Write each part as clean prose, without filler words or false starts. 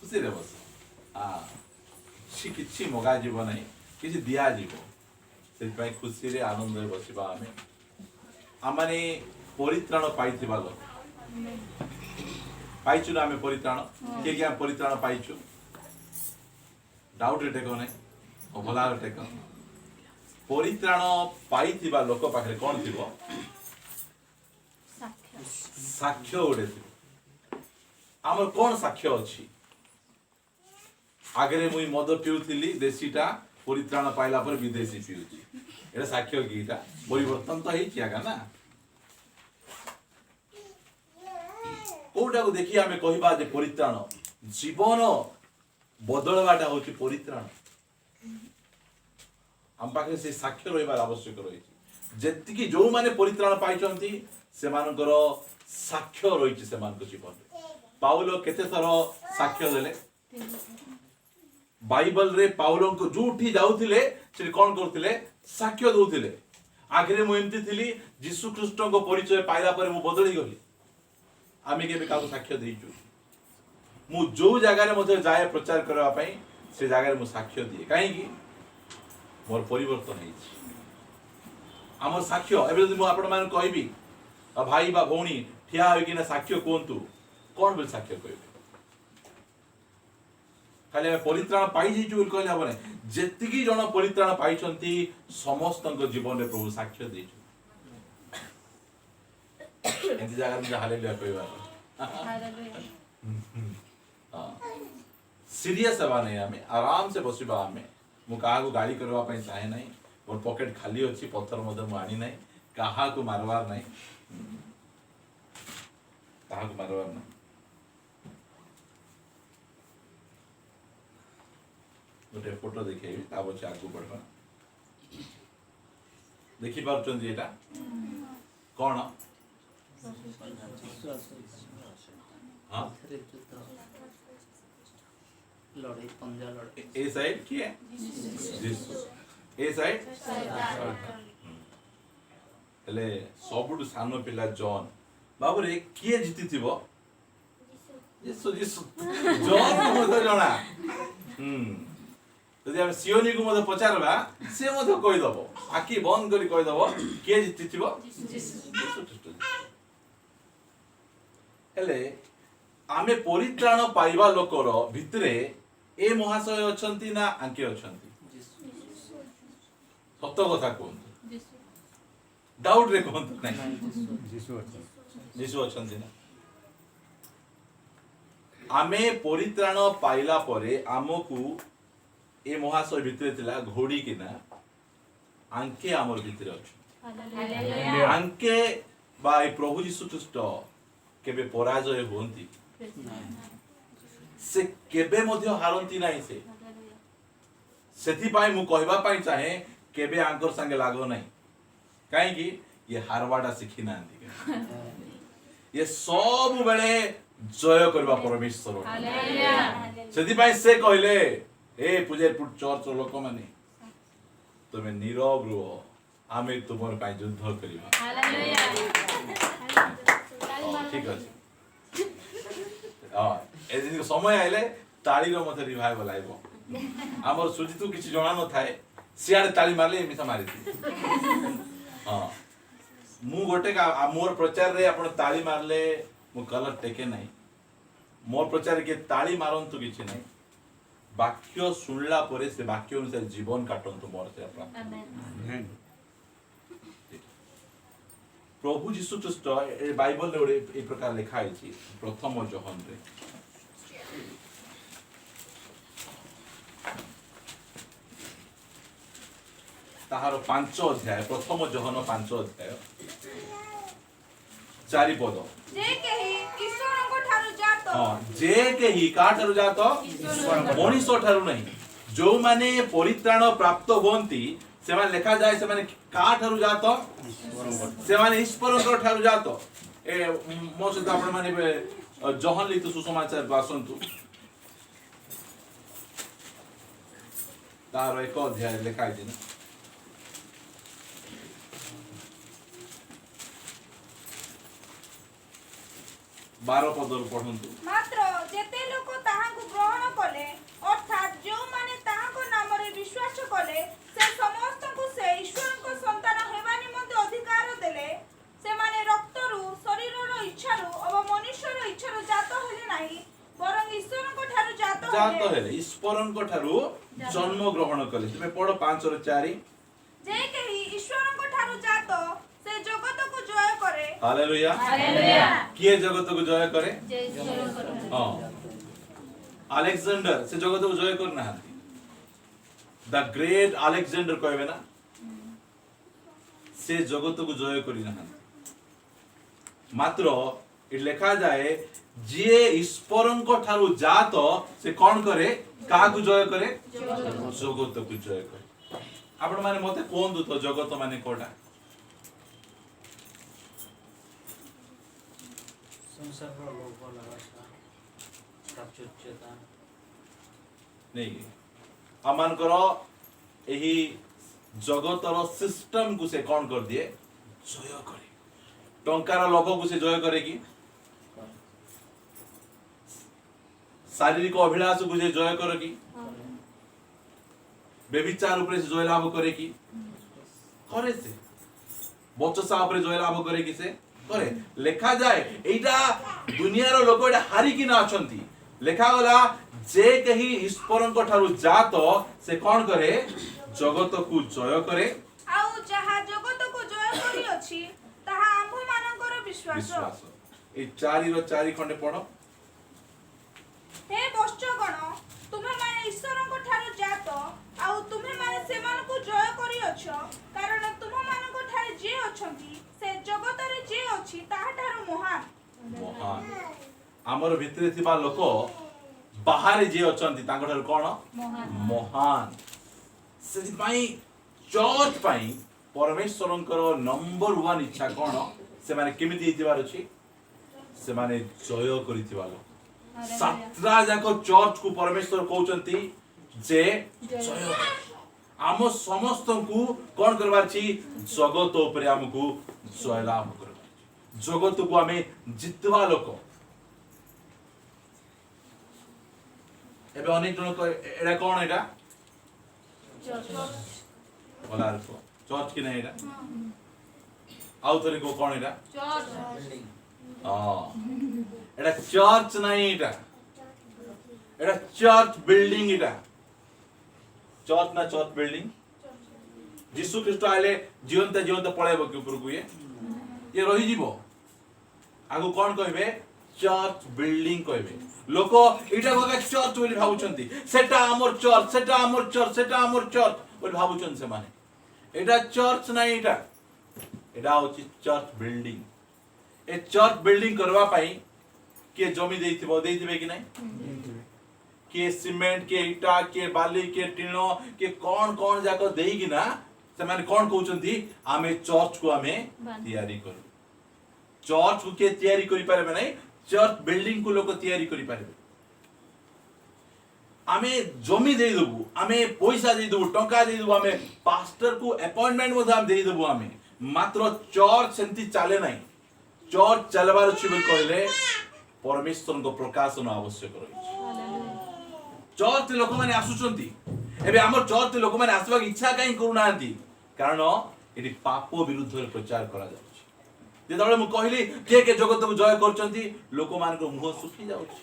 खुशी रे बस किसी मगा जीव ना किसी दिया जीव से खुशी रे आनंद रे बसिबा आमे परित्राण पाइथिबा लोक पाइछु ना आमे परित्राण के आमे परित्राण पाइछु डाउट रे टेको नै भला रे टेको परित्राण पाइथिबा लोक पाखरे कोन थिबो साक्ष्य उड़े थिबो हमर कोन साक्ष्य अछि आगे मुई मद पिउथिली देशीटा परित्राण पाइला पर विदेशी पिउची एटा साक्ष्य कीटा परिवर्तन तो हेछि आगा ना कोटा को देखि आमे कहिबा जे परित्राण जीवन बदलवाटा होछि परित्राण हम पाखे से साक्ष्य रहिबार आवश्यक रहिछि जेतिकी जो माने परित्राण पाइचंती सेमानकर साक्ष्य रहिछि सेमानक जीवन पाउलो केते थर साक्ष्य देले बाइबल रे पाउलो को जूठी जाउथिले से कोन करथिले साक्ष्य दउथिले आगरे मु एमती थिली यीशु ख्रीष्ट को परिचय पाइला पर मु बदली गली आमे केबे काको साक्ष्य देइछु मु जो जगह रे मते जाय प्रचार करबा पई से जगह रे मु साक्ष्य दिए काहे कि मोर परिवर्तन हेछि हमर साक्ष्य एबे जदि मु आपण मान कहबी भाई बा भौणी ठिया होई कि ना साक्ष्य कोंतु कोन बेल साक्ष्य कहबे खाली परित्राण पाई जाइछु बोल कहले हबने जेतिकी जण परित्राण पाइछंती समस्तक जीवन रे प्रभु साक्ष्य देइछु एंती जगह में हालेलुया कहबा हां सीरियस हवा नहीं हमें आराम से बसिबा हमें मु काहा को गाली करबा पई चाहे नहीं मोर पॉकेट खाली अछि पत्थर मदर मु आनी नहीं काहा को मारवार नहीं काहा को मारवार नहीं गोटे फोटो देखिए ता बच्चे आगु बढ़वा देखि पारछन एटा कोन हां लड़ाई पंजा लड़ाई ए साइड की है यीशु ए साइड हेले सबुठु सानो पिला जॉन बाबू रे किए जीति थिबो यीशु यीशु जॉन को मत जणा यदि हम सियोनी को मत पचारबा से मत कहि दबो आकी बंद करी कहि दबो किए जीति थिबो यीशु हेले आमे परित्राण पाइबा लोकर भितरे ए महाशय अछंती ना आंके अछंती सत्य कथा कोन डाउट रे कोन नहीं यीशु अछंती ना आमे परित्राण पाइला परे आमकु ए महाशय भितरे थिला घोड़ी किना आंके आमर भितरे अछि आंके बाय प्रभु यीशु ख्रीष्ट केबे पराजय होंती से केबे मध्य हारंती नाही सेथि पाई मु कहबा पाई चाहे केबे आंकर संगे लागो नाही काहे कि ये हारवाडा सिखि नांती ये सब बेले जय करबा परमेश्वर हालेलुया सेथि पाई से कहले ए पूजेरपुर चर्च लोक माने तुमे नीरव रुह आमे तुमर पाई युद्ध करिबा हालेलुया ठीक अछि ए समय आइले ताली रो मते रिवाइवल आइबो हमर सुजी तू किछि जणा न थाए सियाडे ताली मारले मिसा मारि थी हां मु गोटे का मोर प्रचार रे आपण ताली मारले मु कलर टेके नाही मोर प्रचार के ताली मारंतु किछि नाही वाक्य सुनला परे से वाक्य अनुसार जीवन काटंतु मोर से प्राप्त आमेन प्रभु यीशु ख्रीष्ट ए बाइबल रे ए प्रकार लिखा है प्रथम जोहन रे ताहार 5 अध्याय प्रथम जोहन 5 अध्याय 4 पद जे केही ईश्वर को ठारू जातो हां जे केही का ठारू जातो मनुष्य ठारू नहीं जो माने परित्राण प्राप्त होंती से माने लिखा जाए से माने का ठारू जातो से माने ईश्वर ठारू जातो ए मो से आपण माने जोहन लिखित सुसमाचार वासंतु तार एक अध्याय लिखा है ना 12 पदर पढन्तु मात्र जेते लोक ताहाकु ग्रहण ଜାତ ହେଲେ ଈଶ୍ୱରଙ୍କ ଠାରୁ ଜନ୍ମ ଗ୍ରହଣ କଲେ। ତୁମେ ପଢ 5:4। ଯେ କେହି ଈଶ୍ୱରଙ୍କ ଠାରୁ ଜାତ ସେ ଜଗତକୁ ଜୟ କରେ। ହାଲେଲୁୟା। ହାଲେଲୁୟା। କିଏ ଜଗତକୁ ଜୟ କରେ? ଯେ ଈଶ୍ୱରଙ୍କର ହଁ, ଆଲେକ୍ସାଣ୍ଡର ସେ ଜଗତକୁ ଜୟ କରିନାହାନ୍ତି। ଦ ଗ୍ରେଟ୍ ଆଲେକ୍ସାଣ୍ଡର କହିବେ ନା, ସେ ଜଗତକୁ ଜୟ କରିନାହାନ୍ତି। ମାତ୍ର ଏଠି ଲେଖାଯାଏ ଯିଏ ଈଶ୍ୱରଙ୍କ ଠାରୁ ଜାତ ସେ କଣ କରେ? କାହାକୁ ଜୟ କରେ? ଜଗତକୁ ଜୟ କରେ। ଆପଣ ମାନେ ମତେ କୁହନ୍ତୁ ତ ଜଗତ ମାନେ କୋଉଟା? ସଂସାରର ଲୋଭ ଲାଳସା ପ୍ରାଚୁର୍ଯ୍ୟତା ନେଇ ଆମମାନଙ୍କର ଏହି ଜଗତର ସିଷ୍ଟମକୁ ସେ କଣ କରିଦିଏ? ଜୟ କରେ। ଟଙ୍କାର ଲୋଭକୁ ସେ ଜୟ କରେ କି? ଶାରୀରିକ ଅଭିଳାଷକୁ ସେ ଜୟ କରେ କି? ବ୍ୟଭିଚାର ଉପରେ ସେ ଜୟ ଲାଭ କରେ କି? କରେ। ସେ ବଚସା ଉପରେ ଜୟ ଲାଭ କରେ କି? ସେ କରେ। ଲେଖାଯାଏ ଏଇଟା ଦୁନିଆର ଲୋକ ଏଇଟା ହାରିକି ନା ଅଛନ୍ତି। ଲେଖାଗଲା ଯେ କେହି ଈଶ୍ୱରଙ୍କ ଠାରୁ ଜାତ ସେ କଣ କରେ? ଜଗତକୁ ଜୟ କରେ। ଆଉ ଯାହା ଜଗତକୁ ଜୟ କରିଅଛି ତାହା ଆମ୍ଭମାନଙ୍କର ବିଶ୍ୱାସ। ଏଇ 4:4 ଖଣ୍ଡେ ପଢ। ହେ ବତ୍ସଗଣ, ତୁମେମାନେ ଈଶ୍ୱରଙ୍କ ଠାରୁ ଜାତ ଆଉ ତୁମେମାନେ ସେମାନଙ୍କୁ ଜୟ କରିଅଛ, କାରଣ ତୁମମାନଙ୍କ ଠାରେ ଯିଏ ଅଛନ୍ତି ସେ ଜଗତରେ ଯିଏ ଅଛି ତାହାଠାରୁ ମହାନ। ମହାନ। ଆମର ଭିତରେ ଥିବା ଲୋକ ବାହାରେ ଯିଏ ଅଛନ୍ତି ତାଙ୍କ ଠାରୁ କଣ? ମହାନ। ସେଥିପାଇଁ ଚର୍ଚ୍ଚ ପାଇଁ ପରମେଶ୍ୱରଙ୍କର ନମ୍ବର 1 ଇଚ୍ଛା କଣ? ସେମାନେ କେମିତି ହେଇଥିବାର ଅଛି? ସେମାନେ ଜୟ କରିଥିବା ଲୋକ। 7ଟା ଯାକ ଚର୍ଚ୍ଚକୁ ପରମେଶ୍ୱର କହୁଛନ୍ତି ଯେ ଜୟ କର। ଆମ ସମସ୍ତଙ୍କୁ କଣ କରିବାର ଅଛି? ଜଗତ ଉପରେ ଆମକୁ ଜୟ ଲାଭ କରିବାର ଅଛି। ଜଗତକୁ ଆମେ ଜିତବା ଲୋକ। ଏବେ ଅନେକ ଜଣ ଏଟା କଣ? ଏଟା ଚର୍ଚ୍ଚ କି ନାହିଁ? ଏଟା ଆଉ ଥରେ କଣ? ଏଟା এটা চর্চ নাই, এটা চর্চ বিল্ডিং। এটা চর্চ না চর্চ বিল্ডিং। যিশু খ্রিস্ট আইলে জীবন্ত জীবন্ত পড়াইব কি উপরକୁ ইয়ে রহিଯିବ। আগু কোন কইবে? চর্চ বিল্ডিং কইবে। লোক এটা ভাবে চর্চ বলি ভাবুଛନ୍ତି। সেটা আমর চর্চ, সেটা আমর চর্চ, সেটা আমর চর্চ বলি ভাবুଛନ୍ତି ସେମାନେ। এটা চর্চ নাই। এটা হচ্ছে চর্চ বিল্ডিং। ए चर्च बिल्डिंग करवा पाई के जमी देइथिबे कि नहीं? के सीमेंट, के इटा, के बाली, के टीनो, के कौन जाको देई कि ना से माने कौन कहउचंती आमे चर्च को आमे तैयारी करू। चर्च को के तैयारी करि पारबे नहीं, चर्च बिल्डिंग को लोक तैयारी करि पारबे। आमे जमी देई देबु, आमे पैसा देई देबु, टंका देई देबु, आमे पास्टर को अपॉइंटमेंट मध हम देई देबु। आमे मात्र चर्च सेंती चाले नहीं। चर्च चलबार अछि बोल कहले परमेश्वर को प्रकाशन आवश्यक रही। चर्च लोक माने आसुचंती। एबे हमर चर्च लोक माने आसबा इच्छा काई करू नांती, कारण एटी पाप विरुद्ध रे प्रचार करा जाउछि। जेतबे मु कहली के जगत को जय करचंती, लोक मान को मुह सुखी जाउछि।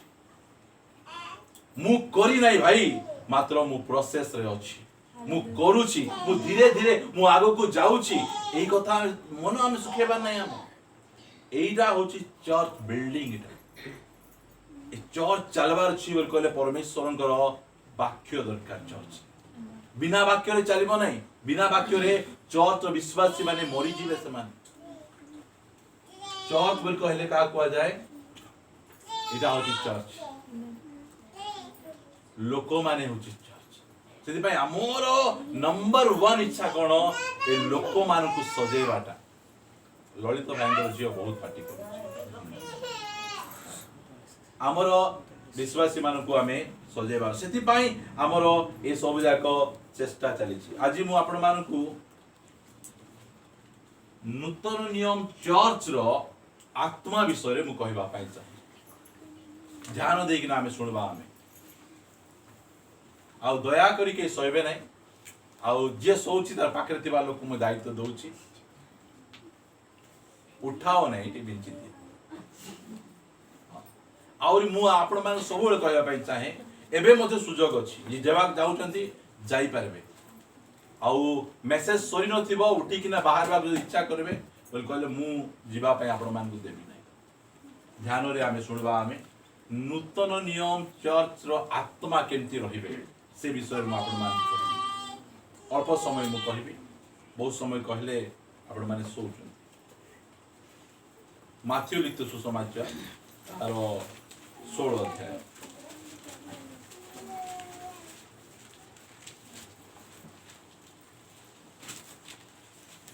मु करी नाही भाई, मात्र मु प्रोसेस रे अछि। मु करूछि, मु धीरे धीरे मु आगो को जाउछि। एई कथा मन हम सुखेबा नाही। हम এইটা হচ্ছে চর্চ বিল্ডিং। এটা এই চর্চ চালবার ଅଛି ବୋଲି କହିଲେ ପରମେଶ୍ୱରଙ୍କର ବାକ୍ୟ ଦରକାର। ଚର୍ଚ୍ଚ ବିନା ବାକ୍ୟରେ ଚାଲିବ ନାହିଁ। ବିନା ବାକ୍ୟରେ ଚର୍ଚ୍ଚ ବିଶ୍ୱାସୀ ମାନେ ମରିଯିବେ। ସେମାନେ ଚର୍ଚ୍ଚ ବୋଲି କହିଲେ କାହା କୁହାଯାଏ? ଏଇଟା ହଉଛି ଚର୍ଚ୍ଚ। ଲୋକମାନେ ହଉଛି ଚର୍ଚ୍ଚ। ସେଥିପାଇଁ ଆମର ନମ୍ବର 1 ଇଚ୍ଛା କଣ? ଏ ଲୋକମାନଙ୍କୁ ସଜେଇବାଟା। ललित भाईंकर झील बहुत पार्टी कर आमर विश्वासी मानक आम सजेबा से आमर ये सब जाक चेष्टा चली। आज मु आपण मानक नूतन नियम चर्च रो आत्मा विषय मु कहबा पाई चाहे। ध्यान देकिना आम सुनबा। आम आ दया करी के सहिबे नहीं। आ जे सोची तार पाखरे थिबा लोक मु दायित्व दउची। उठाओ नहीं ये बिंचित। और मु आपण मान सब कहबा पाई चाहे एबे मते सुजोग अछि जे जेबाक जाउछंती जाई पारबे आउ मेसेज सरी नथिबो उठी किना बाहर बा इच्छा करबे बोल कहले मु जीवा पे आपण मान को देबी नै ध्यान रे आमे सुनबा आमे नूतन नियम चर्च रो आत्मा केमती रहिबे से विषय में आपण मान कहबी अल्प समय मु कहबी बहुत समय कहले आपण माने सोचन माथ्यू लिखित सुसमाचार तार 16 अध्याय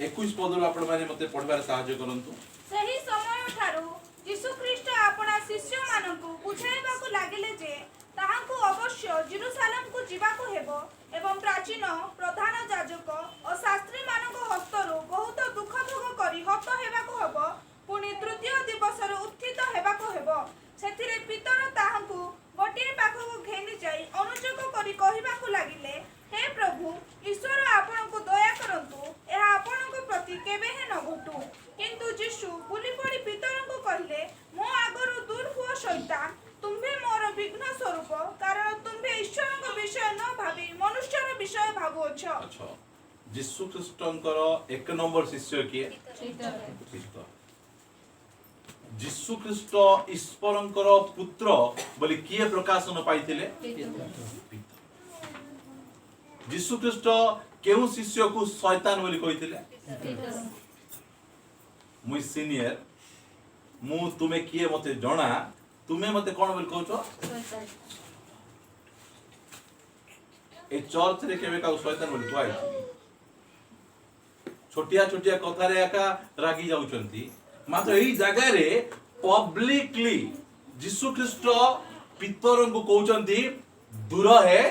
21 पदर आपण माने मते पढबार सहाय्य करंतु सही समय ठारू यीशु ख्रीष्ट आपणा शिष्य मानकु बुझाइबाकु लागिले जे ताहांकु अवश्य जेरूसालेम को जीवाकु हेबो एवं प्राचीन प्रधान याजक और शास्त्री मानक हस्तरु बहुत दुख भोग करी हत हेबाकु हेबो पुनी तृतीय दिवसर उत्थित हेबाकु हेबो सेथिरे पितर ताहांकु गोटे पाखकु घेनी जाई अनुजोग करी कहिबाकु लागिले हे प्रभु ईश्वर आपनकु दया करंतु एहा आपनकु प्रति केबे हे न घटू किंतु यीशु बुली पड़ी पितरंकु कहिले मो आगरु दूर हुओ शैतान तुम्भे मोर विघ्न स्वरूप कारण तुम्भे ईश्वरक विषय न भाबी मनुष्यर विषय भाबुअछ। अच्छा यीशु ख्रीष्टंकर एक नंबर शिष्य किए पितर यीशु ख्रीष्ट ईश्वरंकर पुत्र बोली किए प्रकाशन पाइथिले पितर यीशु ख्रीष्ट केउ शिष्य को शैतान बोली कहिथिले मुई सीनियर मु तुमे किए मते जणा तुमे मते कोन बोली कहछो ए चर्च रे केबे का शैतान बोली कहै छोटिया छोटिया कथा रे एका रागी जाउचंती मात्र एही जगह रे पब्लिकली यीशु ख्रीष्ट पितरन को कहउचंती दूर है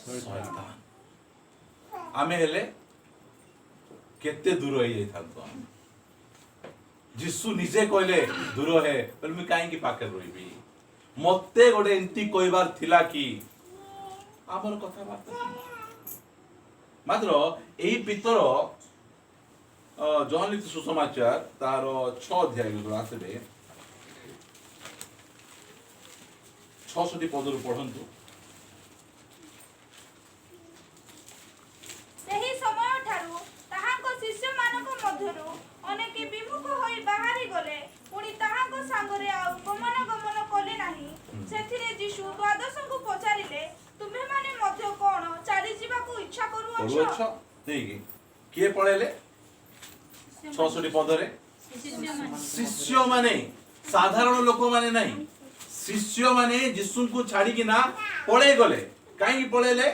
शैतान आमे हेले केते दूर होई जाई थांतो यीशु निजे कहले दूर है पर मैं काहे की पाके रहिबी मते गोटे एंती कहबार थिला कि हमर कथा बार्ता मात्र एही पितर जहन लिखित सुसमाचार तार 6 अध्याय जो आसबे 66 पदरु पढंतु सही समय ठारू ताहांको शिष्य मानक मध्यरु अनेके विमुख होई बाहरी गले पुनी ताहांको सांगरे आ गमन कले नाही सेथिरे यीशु द्वादशंकु पचारिले तुमे माने मध्य कोन चाली जीवाकू इच्छा करूअछ देगी किए पळेले 66 पदरे शिष्य माने साधारण लोक माने नहीं शिष्य माने यीशु को छाड़ी कि ना पळे गले काई पळेले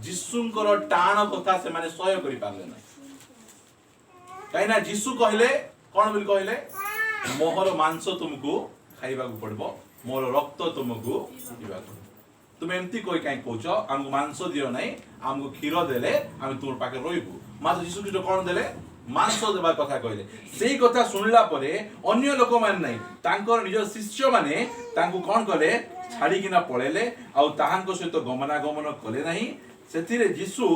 यीशुंकर टाण कथा से माने सहय करि पारले नै काई ना यीशु कहले कोन बोली कहले मोहर मांस तुमको खाइबा को पड़बो मोर रक्त तुमको पीबा को तुम एमती कोई काई कहछो हमको मांस दियो नै हमको क्षीर देले हम तोर पाके रहिबु मात्र यीशु कितो कोन देले मांस देबा कथा कहले सेही कथा सुनला परे अन्य लोक मान नै तांकर निज शिष्य माने तांको कोन कले छाड़ी किना पळेले आ ताहांको सहित गमनागमन कले नाही सेथिरे यीशु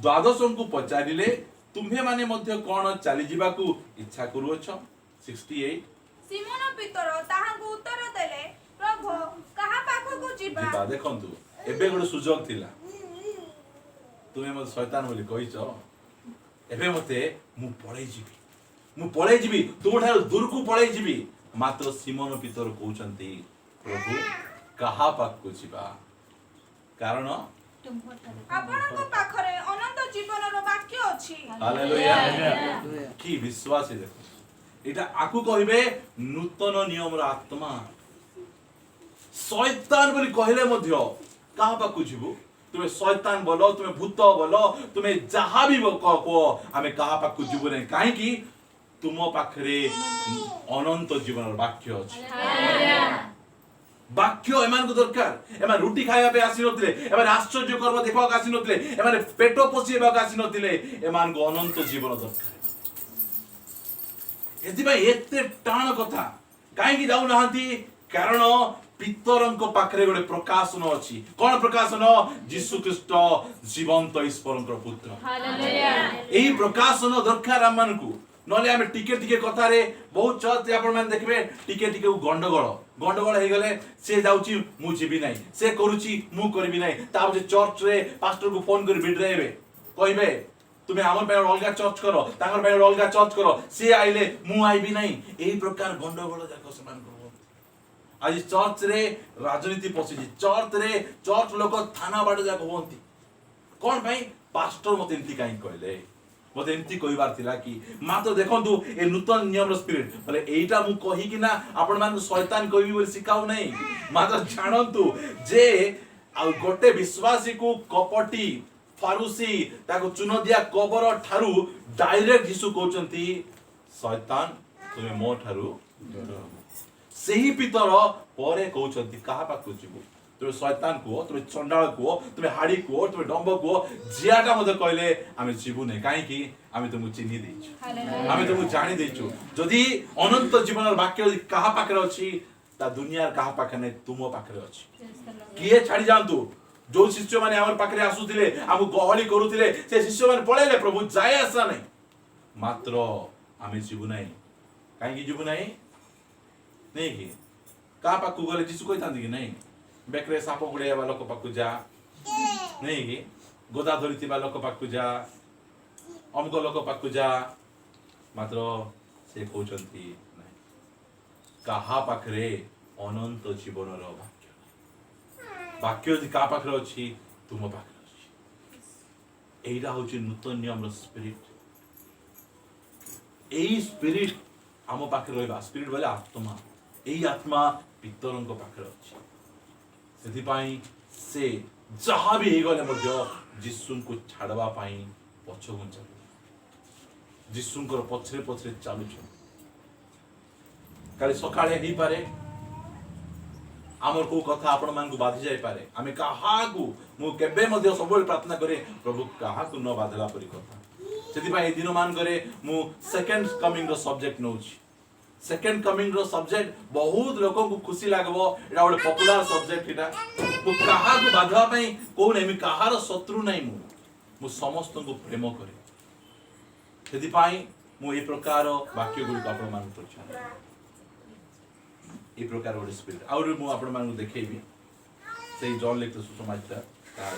द्वादशंकु पचारिले तुम्हे माने मध्य कोन चली जीवाकू इच्छा करूअछ 68 सिमोन पितर ताहांको उत्तर देले प्रभु कहा पाखकू जीवा देखंतु एबे गोटे सुजोग थिला तुमे मते शैतान बोली कहिछ एबे मते मु पळै जीवी तुमठार दूर को पळै जीवी मात्र सिमोन पितर कहउचंती प्रभु कहा पाखकू जीवा कारण आपनको पाखरे अनंत जीवनर वाक्य अछि हालेलुया की विश्वास है देखो एटा आकु कहिबे नूतन नियम रा आत्मा शैतान बोली कहले मध्य कहा पाखकू जीवु तुमे शैतान बोलो तुमे भूत बोलो तुमे जहा भी को आमे कहा पाखकू जीवु नै काहे की तुम पाखरे अनंत जीवनर वाक्य अछि हालेलुया वाक्य एमान को दरकार एमान रोटी खाइबा पे आसी नथिले एमान आश्चर्य कर्म देखबा आसी नथिले एमान पेट पोषिबा आसी नथिले एमान को अनंत जीवन दरकार एति भाई एते टाण कथा काहे की जाउ नाहंती कारण पितरंको पाखरे गोटे प्रकाशन अछि कोन प्रकाशन यीशु ख्रीष्ट जीवंत ईश्वरंकर पुत्र हालेलुया एही प्रकाशन दरकार हमन को नले आमे टिके टिके कथा रे बहुत चर्च आपण माने देखबे टिके टिके गंडगोल गंडगोल हो गले से जाउची मु जीवी नाही से करूची मु करबी नाही तापर चर्च रे पास्टर को फोन कर बिड्रेबे कहबे तुम्हें आमर पे अलगा चर्च करो तांगर पे अलगा चर्च करो से आइले मु आइबी नाही एही प्रकार गंडगोल जाको समान करो आज चर्च रे राजनीति पसी चर्च रे चर्च लोक थाना बाड़ जाको होंती कोन भाई पास्टर मते एंती काई कहले मते एंती कहबार थिला कि मात्र देखंतु ए नूतन नियम रो स्पिरिट बोले एटा मु कहि कि ना आपण मान शैतान कहबी बोली सिखाउ नै मात्र जानंतु जे आ गोटे विश्वासी को कपटी फारूसी ताको चुनो दिया कबर ठारू डायरेक्ट यीशु कहउचंती शैतान तुमे मो ठारू सेही पितर परे कहउचंती कहा पाकु जीवु तुमे शैतान को तुमे चंडाल को तुमे हाड़ी को तुमे डंब को जियाटा मते कहले आमे जीवु नै काहे कि आमे तुमु चिन्हि देइछु आमे तुमु जानि देइछु जदि अनंत जीवनर वाक्य कहा पाखरे अछि ता दुनियार कहा पाखरे नै तुमो पाखरे अछि किए छाड़ी जानतु जो शिष्य माने हमर पाखरे आसुथिले हमु गहली करूथिले से शिष्य माने पळेले प्रभु जाय आसा नै मात्र आमे जीवु नै काहे कि जीवु नै नै कि का पाखु गले जिसु कहतांती कि नै बेकरे साप गुड़ेया लोक पाखु जा नहीं कि गोदा धरी लोक पाखु जा अमक लोक पाखु जा मात्र से कहउचंती कहा पाखरे अनंत जीवन रो वाक्य जदि का पाखरे अछि तुम पाखरे अछि एइरा होछि नूतन नियम रो स्पिरिट एई स्पिरिट आम पाखरे रहबा स्पिरिट बोले आत्मा एई आत्मा पितरंक पाखरे अछि सेति पाई से जहाँ भी गले मध्य जिसुन को छाड़वा पाई पछगुन चलु जिसुनकर पछरे पछरे चालु छ काली सकाळे ही पारे आमर को कथा आपण मान को बाधी जाय पारे आमे काहा को मु केबे मध्य सबल प्रार्थना करे प्रभु काहा को न बाधला परी कथा सेति पाई दिन मान करे मु सेकंड कमिंग रो सब्जेक्ट नउची सेकंड कमिंग रो सब्जेक्ट बहुत लोगों को खुशी लागबो एटा ओले पॉपुलर सब्जेक्ट एटा मु काहा को बाधवा पई को नै मी काहार शत्रु नै मु समस्त को प्रेम करे सेति पाई मु ए प्रकार वाक्य गुडी आपण मान करछ ए प्रकार ओडे स्पिरिट और मु आपण मान को देखेबी सेही जॉन लिखित सुसमाचार तार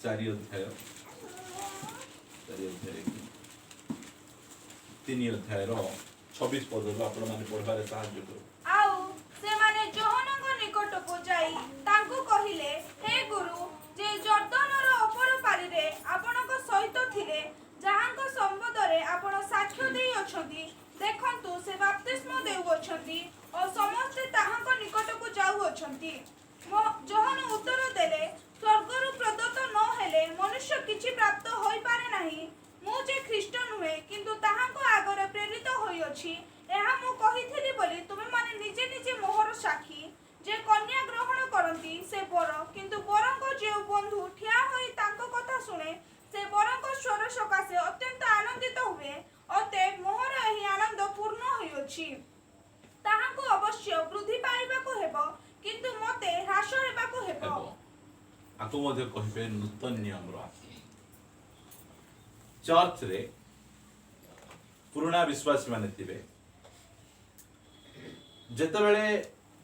4 अध्याय 3 अध्याय रो 26 पद रो आपण मान पढबारे सहाय्य करो आउ से माने जोहनଙ୍କ निकटକୁ ଯାଇ ତାଙ୍କୁ କହିଲେ हे गुरु जे जर्दानର ଅପର ପାରିରେ ଆପଣଙ୍କ ସହିତ ଥିଲେ ଯାହାଙ୍କ ସମ୍ବନ୍ଧରେ ଆପଣ ସାକ୍ଷ୍ୟ ଦେଇ ଅଛନ୍ତି ଦେଖନ୍ତୁ ସେ ବାପ୍ତିସ୍ମ ଦେଉଅଛନ୍ତି ଓ ସମସ୍ତେ ତାହାଙ୍କ ନିକଟକୁ ଯାଉଅଛନ୍ତି ଯୋହନ ଉତ୍ତର ଦେଲେ ସ୍ୱର୍ଗରୁ ପ୍ରଦତ୍ତ ନ ହେଲେ ମନୁଷ୍ୟ କିଛି ପ୍ରାପ୍ତ ହୋଇପାରେ ନାହିଁ ମୁଁ ଯେ ଖ୍ରୀଷ୍ଟ ନୁହେଁ କିନ୍ତୁ ତାହାଙ୍କ ଆଗରେ ପ୍ରେରିତ ହୋଇଅଛି ଏହା ମୁଁ କହିଥିଲି ବୋଲି ତୁମେମାନେ ନିଜେ ନିଜେ ମୋହର ସାକ୍ଷୀ ଯେ କନ୍ୟା ଗ୍ରହଣ କରନ୍ତି ସେ ବର କିନ୍ତୁ ବରଙ୍କ ଯେଉଁ ବନ୍ଧୁ ଠିଆ ହୋଇ ତାଙ୍କ କଥା ଶୁଣେ ସେ ବରଙ୍କ ସ୍ୱର ସକାଶେ ଅତ୍ୟନ୍ତ ଆନନ୍ଦିତ ହୁଏ ଅତଏବ ମୋହର ଏହି ଆନନ୍ଦ ପୂର୍ଣ୍ଣ ହୋଇଅଛି ତାହାଙ୍କୁ ଅବଶ୍ୟ ବୃଦ୍ଧି ପାଇବାକୁ ହେବ କିନ୍ତୁ ମତେ ହ୍ରାସ ହେବାକୁ ହେବ ଆକୁ ମଧ୍ୟ କହିବେ ନୂତନ ନିୟମର चर्च रे पुराना विश्वासी माने थिबे जेते बेले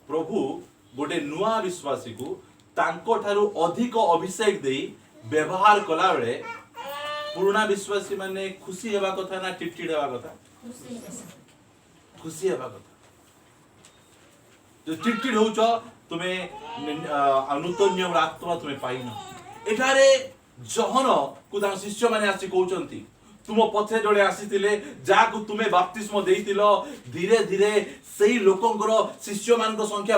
प्रभु गोटे नुआ विश्वासी को तांको ठारू अधिक अभिषेक देई व्यवहार कला बेले पुराना विश्वासी माने खुशी हेबा कथा ना चिटचिड हेबा कथा खुशी हेबा कथा जो चिटचिड होउछ तुमे नूतन नियम आत्मा तुमे पाइनो एठारे जहन को तार शिष्य माने आसी कहउचंती तुम पछे जड़े आसीथिले जाकु तुमे बाप्तिस्म देइतिलो धीरे धीरे सेही लोकंकर शिष्य मान संख्या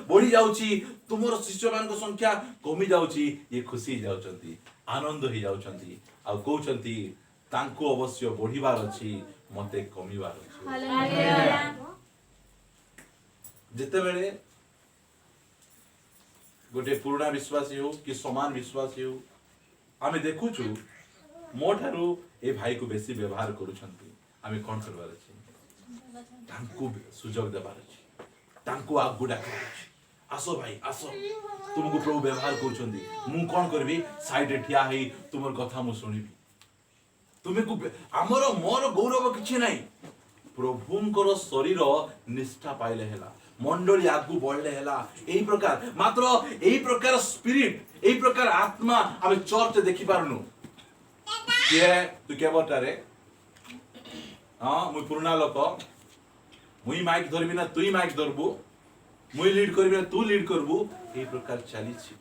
बढ़ी जाउची तुमर शिष्य मान संख्या कमी जाउची ये खुशी जाउचंती आनंद ही जाउचंती आ कहउचंती तांको अवश्य बढ़िबार अछि मते कमीबार अछि हालेलुया जेते बेले गोटे पुराना विश्वासी हो कि समान विश्वासी हो आमे देखुछु मो ठारू ए भाई को बेसी व्यवहार करूछंती आमे कोन करबार अछि तांको सुजोग देबार अछि तांको आगु डाकर अछि आसो भाई आसो तुमको प्रभु व्यवहार करूछंती मु कोन करबी साइड रे ठिया हेई तुमर कथा मु सुनिबी तुमे को हमर मोर गौरव किछि नै प्रभुंकर शरीर निष्ठा पाइले हेला मंडली आगु बढ़ले हैला एही प्रकार मात्र एही प्रकार स्पिरिट एही प्रकार आत्मा हम चर्च देखि पारनु के तू के बटारे हां मुई पुराना लोक मुई माइक धरबी ना तुई माइक धरबू मुई लीड करबी ना तू लीड करबू एही प्रकार चली छी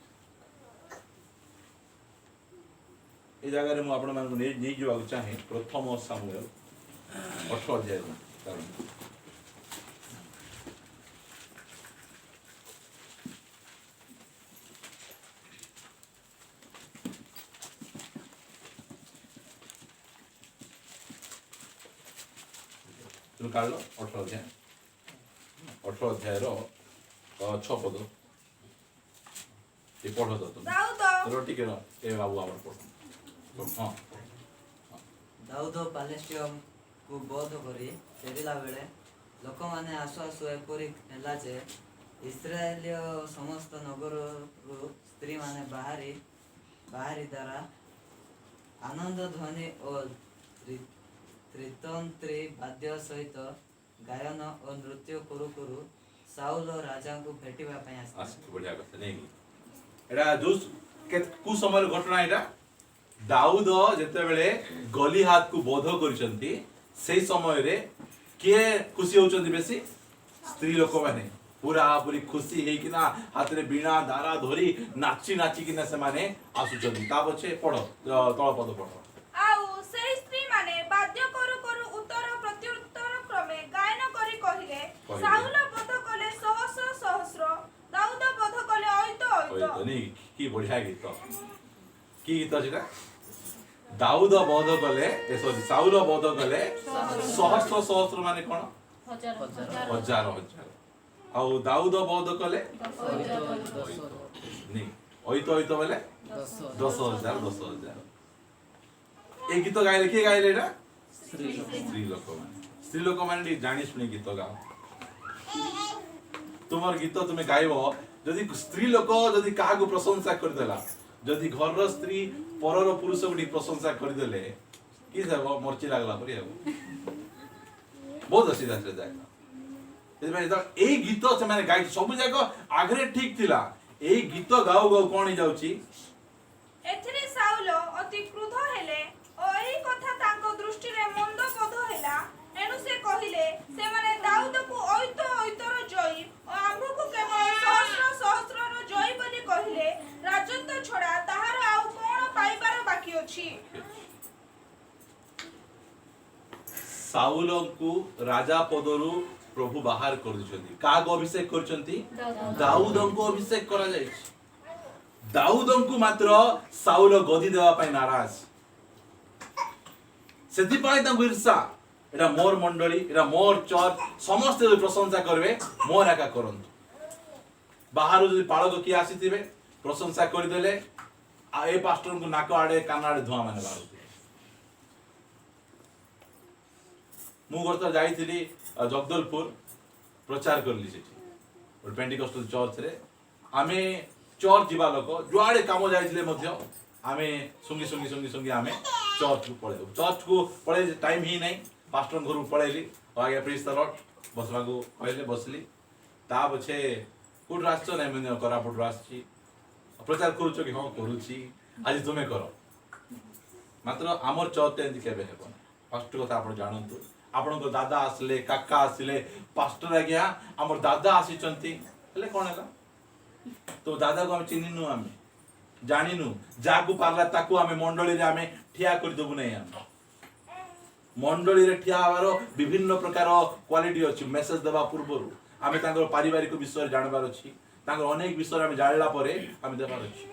ए जगह रे मु आपण मान नै जीवा चाहे प्रथम सामुएल 18 अध्याय कारण तुम काढ 18 अध्याय 18 अध्याय रो 6 पद ये पढ़ो तो तुम दाऊद रोटी के ए बाबू आवर पढ़ो हां ଦାଉଦ ପାଲେଷ୍ଟିୟମକୁ ବଧ କରି ଫେରିଲା ବେଳେ ଲୋକମାନେ ଆସୁ ଆସୁ ଏପରି ହେଲା ଯେ ଇସ୍ରାଏଲୀୟ ସମସ୍ତ ନଗରରୁ ସ୍ତ୍ରୀମାନେ ବାହାରି ଦ୍ୱାରା ଆନନ୍ଦ ଧ୍ୱନି ଓ ତ୍ରିତନ୍ତ୍ରୀ ବାଦ୍ୟ ସହିତ ଗାୟନ ଓ ନୃତ୍ୟ କରୁ କରୁ ସାଉଲ ରାଜାଙ୍କୁ ଭେଟିବା ପାଇଁ ଆସିଥିଲେ। ଆସ ବଢିଆ କଥା ନେଇ ଏଟା ଜୁସ୍ କु ସମୟର ଘଟଣା ଏଟା ଦାଉଦ ଯେତେବେଳେ ଗଲିହାତ କୁ ବୋଧ କରିଛନ୍ତି সেই ସମୟରେ କିଏ ଖୁସି ହଉଛନ୍ତି ବେଶୀ ସ୍ତ୍ରୀ ଲୋକମାନେ ପୁରା ପୁରି ଖୁସି ହେଇକିନା ହାତରେ ବୀଣା ଦାରା ଧରି ନାଚି ନାଚିକିନା ସେମାନେ ଆସୁଛନ୍ତି ତା ପଛେ ପଢ ତଳ ପଦ ପଢ ଆଉ ସେହି ସ୍ତ୍ରୀ ମାନେ ବାଦ୍ୟ କରୁ କରୁ ଉତ୍ତର ପ୍ରତ୍ୟୁତ୍ତର କ୍ରମେ ଗାୟନ କରି କହିଲେ ସାଉଲ ବଧ କଲେ ସହସ୍ର ସହସ୍ର ଦାଉଦ ବଧ କଲେ ଅୟୁତ ଅୟୁତ ନି କି ବଢିଆ ଗୀତ କି ଗୀତ ସେଟା ଦାଉଦ ବଧ କଲେ ସରି ସାଉଲ ବଧ କଲେ ସହସ୍ର ସହସ୍ର ମାନେ କଣ ହଜାର ହଜାର ଆଉ ଦାଉଦ ବଧ କଲେ ନି ଅୟୁତ ଅୟୁତ ବୋଲେ 10,000 এই গীত গাইলে কে গাইলে এটা স্ত্রী লোক মানে জানি শুনি গীত গাও তোমার গীত তুমি গাইব যদি স্ত্রী লোক যদি কাহাকে প্রশংসা করে দেলা যদি ঘরর স্ত্রী পরর পুরুষ গুটি প্রশংসা করে দেলে কি যাব মরচি লাগলা পরি যাব বহুত অসুবিধা ছিল যায় এই গীত ସେମାନେ গাই ସବୁ ଯାକ ଆଗରେ ଠିକ ଥିଲା এই ଗୀତ ଗାଉ ଗାଉ କଣ ହେଇ ଯାଉଛି ଏଥିରେ ସାଉଲ ଅତି କ୍ରୋଧ ହେଲେ ଓ ଏହି କଥା ତାଙ୍କ ଦୃଷ୍ଟିରେ ମନ୍ଦ ବୋଧ ହେଲା ଏଣୁ ସେ କହିଲେ ସେମାନେ ଦାଉଦକୁ ଅୟୁତ ଅୟୁତର ଜୟୀ ଓ ଆମ୍ଭକୁ କେବଳ ସହସ୍ର ସହସ୍ରର ଜୟୀ ବୋଲି କହିଲେ ରାଜତ୍ୱ ଛଡା ତାହାର ଆଉ କଣ ପାଇବାର ବାକି ଅଛି ସାଉଲଙ୍କୁ ରାଜା ପଦରୁ ପ୍ରଭୁ ବାହାର କରିଦେଇଛନ୍ତି କାହାକୁ ଅଭିଷେକ କରିଛନ୍ତି ଦାଉଦଙ୍କୁ ଅଭିଷେକ କରାଯାଇଛି ଦାଉଦଙ୍କୁ ମାତ୍ର ସାଉଲ ଗଦି ଦେବା ପାଇଁ ନାରାଜ ସେଥିପାଇଁ ତାଙ୍କୁ ଈର୍ଷା এটা মোর মন্ডলী এটা মোর চর্চ সমস্ত যদি প্রশংসা করবে মোর একা করন্তু বাহারু যদি পালক কি আসিথিবে প্রশংসা করিদেলে এই পাস্টরଙ୍କୁ নাক আড়ে কান আড়ে ধোঁয়া মানে বাহারুথিবে ମୁଁ ଗୋଟେ ଯାଇଥିଲି ଜଗଦଲପୁର ପ୍ରଚାର କଲି ସେଠି ଗୋଟେ ପେଣ୍ଟିକଷ୍ଟଲ ଚର୍ଚ୍ଚରେ ଆମେ ଚର୍ଚ୍ଚ ଯିବା ଲୋକ ଯୁଆଡ଼େ କାମ ଯାଇଥିଲେ ମଧ୍ୟ ଆମେ ଶୁଙ୍ଗି ଆମେ ଚର୍ଚ୍ଚକୁ ପଳେଇବୁ ଚର୍ଚ୍ଚକୁ ପଳେଇ ଟାଇମ୍ ହିଁ ନାହିଁ ପାଷ୍ଟରଙ୍କ ଘରକୁ ପଳେଇଲି ଆଜ୍ଞା ପ୍ରିଜ ଦ ଲର୍ଡ ବସିବାକୁ କହିଲେ ବସିଲି ତା ପଛେ କୋଉଠୁ ଆସିଛ ନାଇଁ ମୁଁ କୋରାପୁଟରୁ ଆସିଛି ପ୍ରଚାର କରୁଛ କି ହଁ କରୁଛି ଆଜି ତୁମେ କର ମାତ୍ର ଆମର ଚର୍ଚ୍ଚ ଏମିତି କେବେ ହେବନି ଫାଷ୍ଟ କଥା ଆପଣ ଜାଣନ୍ତୁ ଆପଣଙ୍କ ଦାଦା ଆସିଲେ କାକା ଆସିଲେ ପାଷ୍ଟର ଆଜ୍ଞା ଆମର ଦାଦା ଆସିଛନ୍ତି ହେଲେ କ'ଣ ହେଲା ତ ଦାଦାକୁ ଆମେ ଚିହ୍ନିନୁ ଆମେ ଜାଣିନୁ ଯାହାକୁ ପାରିଲା ତାକୁ ଆମେ ମଣ୍ଡଳୀରେ ଆମେ ଠିଆ କରିଦେବୁ ନାହିଁ ଆମେ ମଣ୍ଡଳୀରେ ଠିଆ ହେବାର ବିଭିନ୍ନ ପ୍ରକାର କ୍ୱାଲିଟି ଅଛି ମେସେଜ ଦେବା ପୂର୍ବରୁ ଆମେ ତାଙ୍କର ପାରିବାରିକ ବିଷୟରେ ଜାଣିବାର ଅଛି ତାଙ୍କର ଅନେକ ବିଷୟରେ ଆମେ ଜାଣିଲା ପରେ ଆମେ ଦେବାର ଅଛି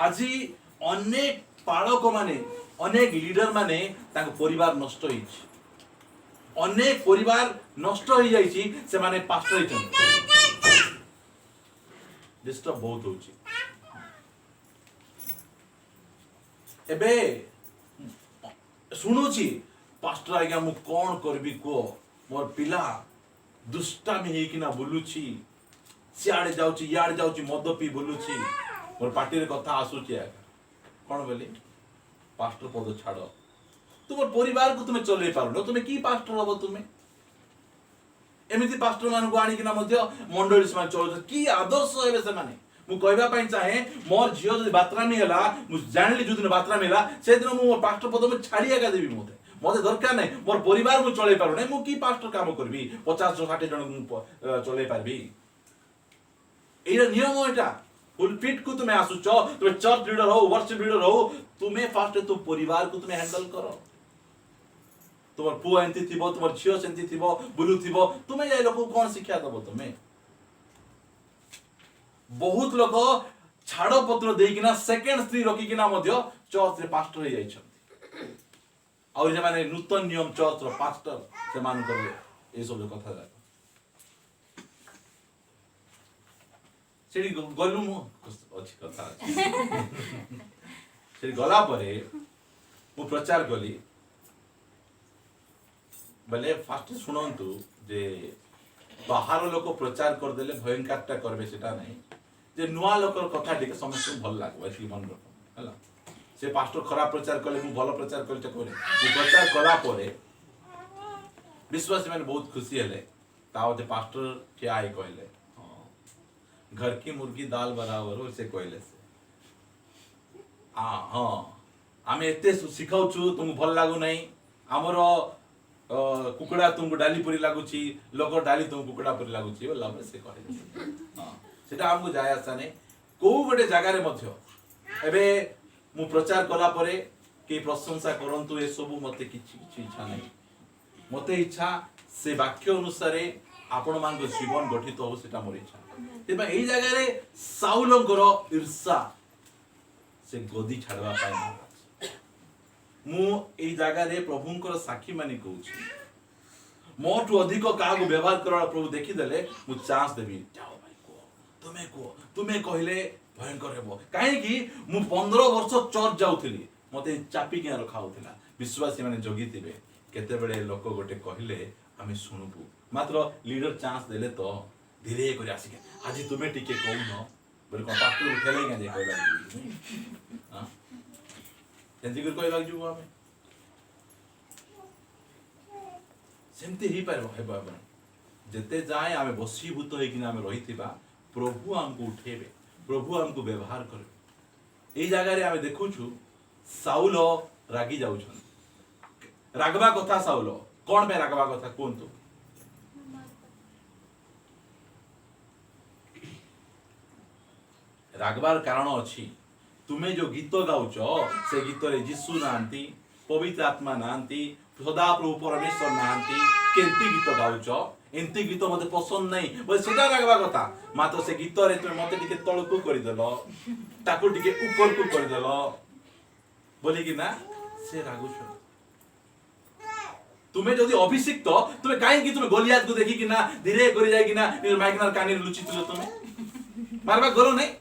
ଆଜି ଅନେକ ପାଳକ ମାନେ ଅନେକ ଲିଡର ମାନେ ତାଙ୍କ ପରିବାର ନଷ୍ଟ ହେଇଛି ଅନେକ ପରିବାର ନଷ୍ଟ ହେଇଯାଇଛି ସେମାନେ ପାଷ୍ଟର ହେଇଛନ୍ତି ଡିଷ୍ଟର୍ବ ବହୁତ ହଉଛି ଏବେ ଶୁଣୁଛି ପାଷ୍ଟର ଆଜ୍ଞା ମୁଁ କ'ଣ କରିବି କୁହ ମୋର ପିଲା ଦୁଷ୍ଟାମି ହେଇକିନା ବୁଲୁଛି ସିଆଡ଼େ ଯାଉଛି ଇଆଡ଼େ ଯାଉଛି ମଦ ପିଇ ବୁଲୁଛି ମୋର ପାଟିରେ କଥା ଆସୁଛି ଆଜ୍ଞା କ'ଣ ବୋଲି ପାଷ୍ଟର ପଦ ଛାଡ଼ ତୁମ ପରିବାରକୁ ତୁମେ ଚଲେଇ ପାରୁନ ତୁମେ କି ପାଷ୍ଟର ହବ ତୁମେ एमिति पास्टर मान को आनिकिना मध्य मंडली से चल कि आदर्श हेबे से माने मु कहबा पई चाहे मोर झियो जदि बात्रामी हला मु जानली जो दिन बात्रामी हला से दिन मु पास्टर पद में छाड़िया का देबी मते दरकार नै मोर परिवार मु चलै पारु नै मु की पास्टर काम करबी 50 60 जन मु चलै पारबी एरा नियम एटा पुलपिट को तुम्हें आसुच तुम्हें चर्च लीडर हो वर्शिप लीडर हो तुम्हें फास्ट तुम परिवार को तुम्हें हैंडल करो तुम पुआ एंती थिबो तुम झियो सेंती थिबो बुलु थिबो तुम्हें ये लोग कौन शिक्षा दबो तुम्हें बहुत लोग छाड़ पत्र देकिना सेकेंड स्त्री रखिकिना मध्य चर्च रे पास्टर हो जाइछन्ति और जे माने नूतन नियम चर्च रो पास्टर से मान कर ए सब जो कथा जाक सेठी गलु मु अछि कथा सेठी गला परे मु प्रचार कली बले फास्ट सुनंतु जे बाहर लोक प्रचार कर देले भयंकरटा करबे सेटा नहीं जे नुआ लोकर कथा टिके समस्त भल लागो एति मन रख हला से पास्टर खराब प्रचार कले मु भलो प्रचार करते कोरे मु प्रचार कला परे विश्वासी माने बहुत खुशी हेले तावते पास्टर क्या आइ कहले घर की मुर्गी दाल बराबर हो से कहले से हां आमे एते सिखाउछु तुम भल लागु नहीं हमरो कुकुड़ा तुमको डाली पुरी लागुची लोक डाली तुम कुकुड़ा पुरी लागुची बोला से कहे हां सेटा हमको जाय आसा नहीं को गोटे जगह रे मध्य एबे मु प्रचार कला परे के प्रशंसा करंतु ए सब मते किछि इच्छा नहीं मते इच्छा से वाक्य अनुसार आपण मान जीवन गठित हो सेटा मोर इच्छा तेबा एई जगह रे साउलंकर ईर्षा से गदी छाड़वा पाए मु एई जगह रे प्रभुंकर साक्षी मानी कहूछि मोटू अधिक कागु व्यवहार करला प्रभु देखि देले मु चांस देबी जाओ भाई को तुम्हें कहले भयंकर हेबो काहे कि मु 15 वर्ष चर्च जाउथिली मते चापी के रखाउथिला विश्वासी माने जगी थिबे केते बेले लोक गोटे कहले आमे सुनुबु मात्र लीडर चांस देले तो धीरे करी आसिके आज तुम्हें टिके कहून बोले कोन पास्टर उठेले के जे कहला हां एंती कर कहबा जुबो आमे सेमती ही पारबो हेबा जते जाए आमे बसीभूत होई कि आमे रहिथिबा प्रभु हमको उठेबे प्रभु हमको व्यवहार करबे एई जगह रे आमे देखुछु साउल रागी जाउछन रागवा कथा साउल कोन पे रागवा कथा कोनतो रागवार कारण अच्छी तुम्हें जो गीत गाउच से गीत रे यीशु नांती पवित्र आत्मा नांती सदा प्रभु परमेश्वर नांती केंती गीत गाउच एंती गीत मते पसंद नहीं बोले सेटा रागवा कथा मात्र से गीत रे तुम मते टिके तळकु करि देलो ताकू टिके ऊपर को करि देलो बोली कि ना से रागुछ तुम्हें जदि अभिषिक्त तुम्हें काहे कि तुम्हें गोलियात को देखि कि ना धीरे करि जाय कि ना माइकनार कानी लुचि तुलो तुम्हें मारबा करो नहीं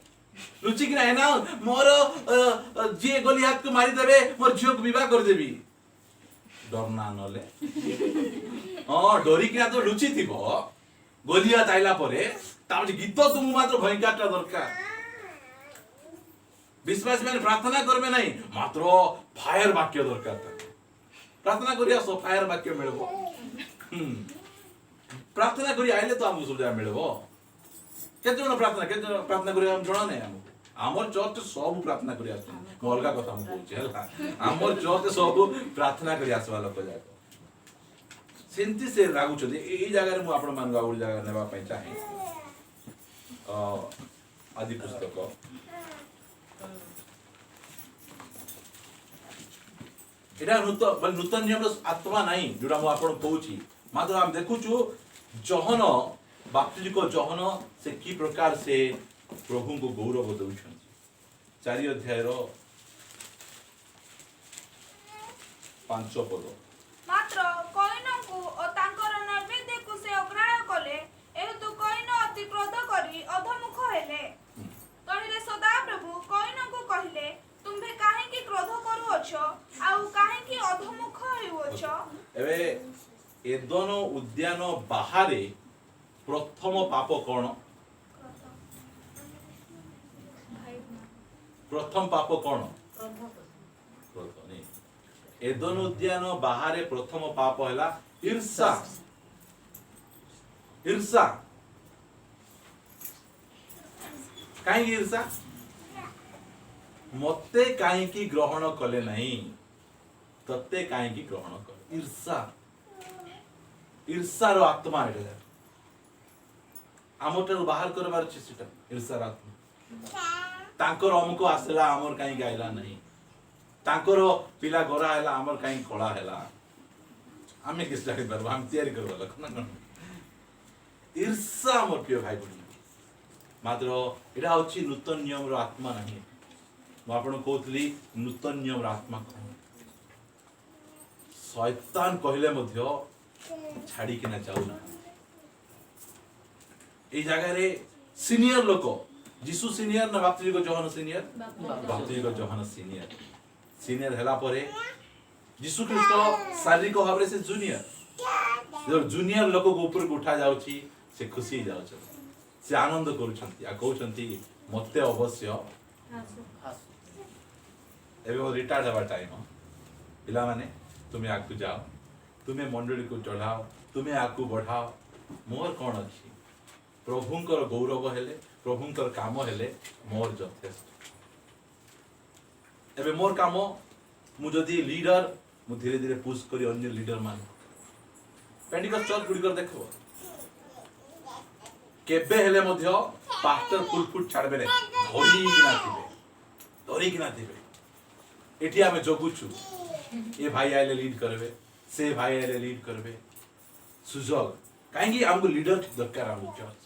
लुचि कि ना ना मोर जे गोलियात को मारी देबे मोर झियो को विवाह कर देबी डरना नले हां डरी कि ना तो लुचि थिबो गोलियात आइला परे तामे गीत तुम मात्र भयंकरटा दरकार विश्वास माने प्रार्थना करबे नहीं मात्र फायर वाक्य दरकार प्रार्थना करिया सो फायर वाक्य मिलबो प्रार्थना करी आइले तो हमको सुविधा मिलबो केते जण प्रार्थना करिया हम जणा नै हमर चर्च सब प्रार्थना करिया आछन अलगा कथा हम कहूछ हला हमर चर्च सब प्रार्थना करिया आसवा लोक जाक सेंती से लागु छ ए जगह रे मु आपण मान गाउड जगह नेबा पई चाहे आदि पुस्तक एटा नूतन नियम आत्मा नहीं जोड़ा मु आपण कहूची मात्र हम देखुछु जहन बाप्तिजी को जहन से की प्रकार से प्रभु को गौरव दउछन 4 अध्याय रो 5 पद मात्र कईन को ओ तांकर नैवेद्य को से अग्राह्य कले एतु कईन अति क्रोध करी अधमुख हेले तहिरे सदा प्रभु कईन को कहिले तुम्हे काहे की क्रोध करू अछो आउ काहे की अधमुख हेउ अछो एबे एदन उद्यान बाहरे प्रथम पाप कोन प्रथम पाप कोन क्रोध नहीं एदन उद्यान बाहरे प्रथम पाप हैला ईर्षा ईर्षा कहीं ईर्षा मते कहीं ग्रहण कले नहीं तत्ते कहीं ग्रहण कले ईर्षा ईर्षार आत्मा एटा आमठार बाहर करबार अछि सेटा ईर्षार आत्मा तांकर अमुक आसला आमर कहीं आइला नहीं तांकर पिला गोरा हैला आमर कहीं कला हैला आमे किस जानि परबा हम तैयारी करबा लखना न ईर्षा मोर प्रिय भाई बहन मात्र एटा होछि नूतन नियम रो आत्मा नहीं मु आपन कहतली नूतन नियम रो आत्मा कौन शैतान कहले मध्य छाड़ी के ना जाउना ए जगह रे सीनियर लोक जीसु सीनियर ना बाप्तिज को जोहन सीनियर बाप्तिज को जोहन सीनियर सीनियर हला परे जीसु ख्रीष्ट शारीरिक भाव से जूनियर जब जूनियर लोक को ऊपर को उठा जाउची से खुशी जाउछ से आनंद करूछंती आ कहउछंती मते अवश्य एबे वो रिटायर्ड हवा टाइम पिला माने तुम्हें आकु जाओ तुम्हें मंडली को चढ़ाओ तुम्हें आकु बढ़ाओ मोर कौन अच्छी प्रभुंकर गौरव हेले प्रभुंकर काम हेले मोर यथेष्ट एबे मोर काम मु जदी लीडर मु धीरे धीरे पुश करी अन्य लीडर मान पेंटिकस्ट चर्च गुडी कर देखो केबे हेले मध्य पास्टर फुल फुट छाड़बे नै धरी कि ना थिबे एठी आमे जगुछु ए भाई आइले लीड करबे से भाई आइले लीड करबे सुजोग काहेकि हमको लीडर दरकार हमको चर्च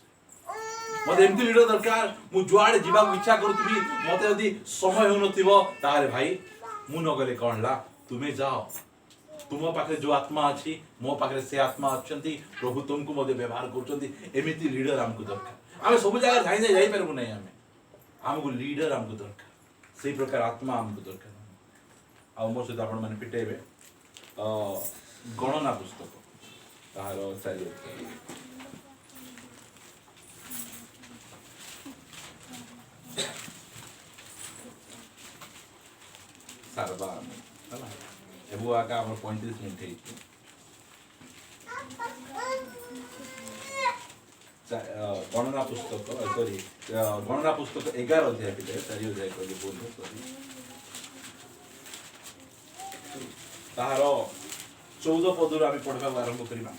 मते एमती लीडर दरकार मु जुआडे जीवा इच्छा करथबी मते यदि समय हो नथिबो तारे भाई मु न गले कोन ला तुमे जाओ तुम पाखे जो आत्मा अछि मो पाखे से आत्मा अछंती प्रभु तुमको मते व्यवहार करछंती एमिति लीडर हमको दरकार आमे सब जगह जाई जाई परबो नै हमको लीडर हमको दरकार सेही प्रकार आत्मा हमको दरकार आ मोर सहित आपण माने पिटेबे गणना पुस्तक तार चारि सारबा हला एबो आका हमर 35 मिनिट हेछि गणना पुस्तक सॉरी गणना पुस्तक 11 अध्याय पिटे 4 अध्याय कहले बोल सॉरी ताहार 14 पदर आमे पढबा आरंभ करिबा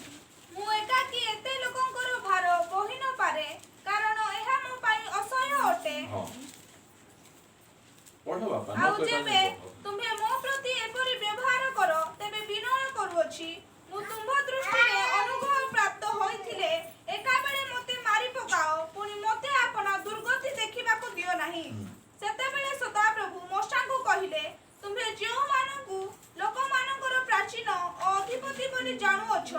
मु एकाकी एते लोकंकर भार बहि न पारे कारण एहा मो पई असह्य अटे हां पढो बाबा आउ जेबे तुम्हे मो प्रति एपरि व्यवहार करो तेबे विनय करूछि मु तुम्भ दृष्टि रे अनुभव प्राप्त होइथिले एका बेले मते मारी पकाओ पुनी मते आपना दुर्गति देखिबा को दियो नाही सेते बेले सदा प्रभु मोशा को कहिले तुम्हे जेउ मानकु लोक मानकर प्राचीन अधिपति बनि जानु अछ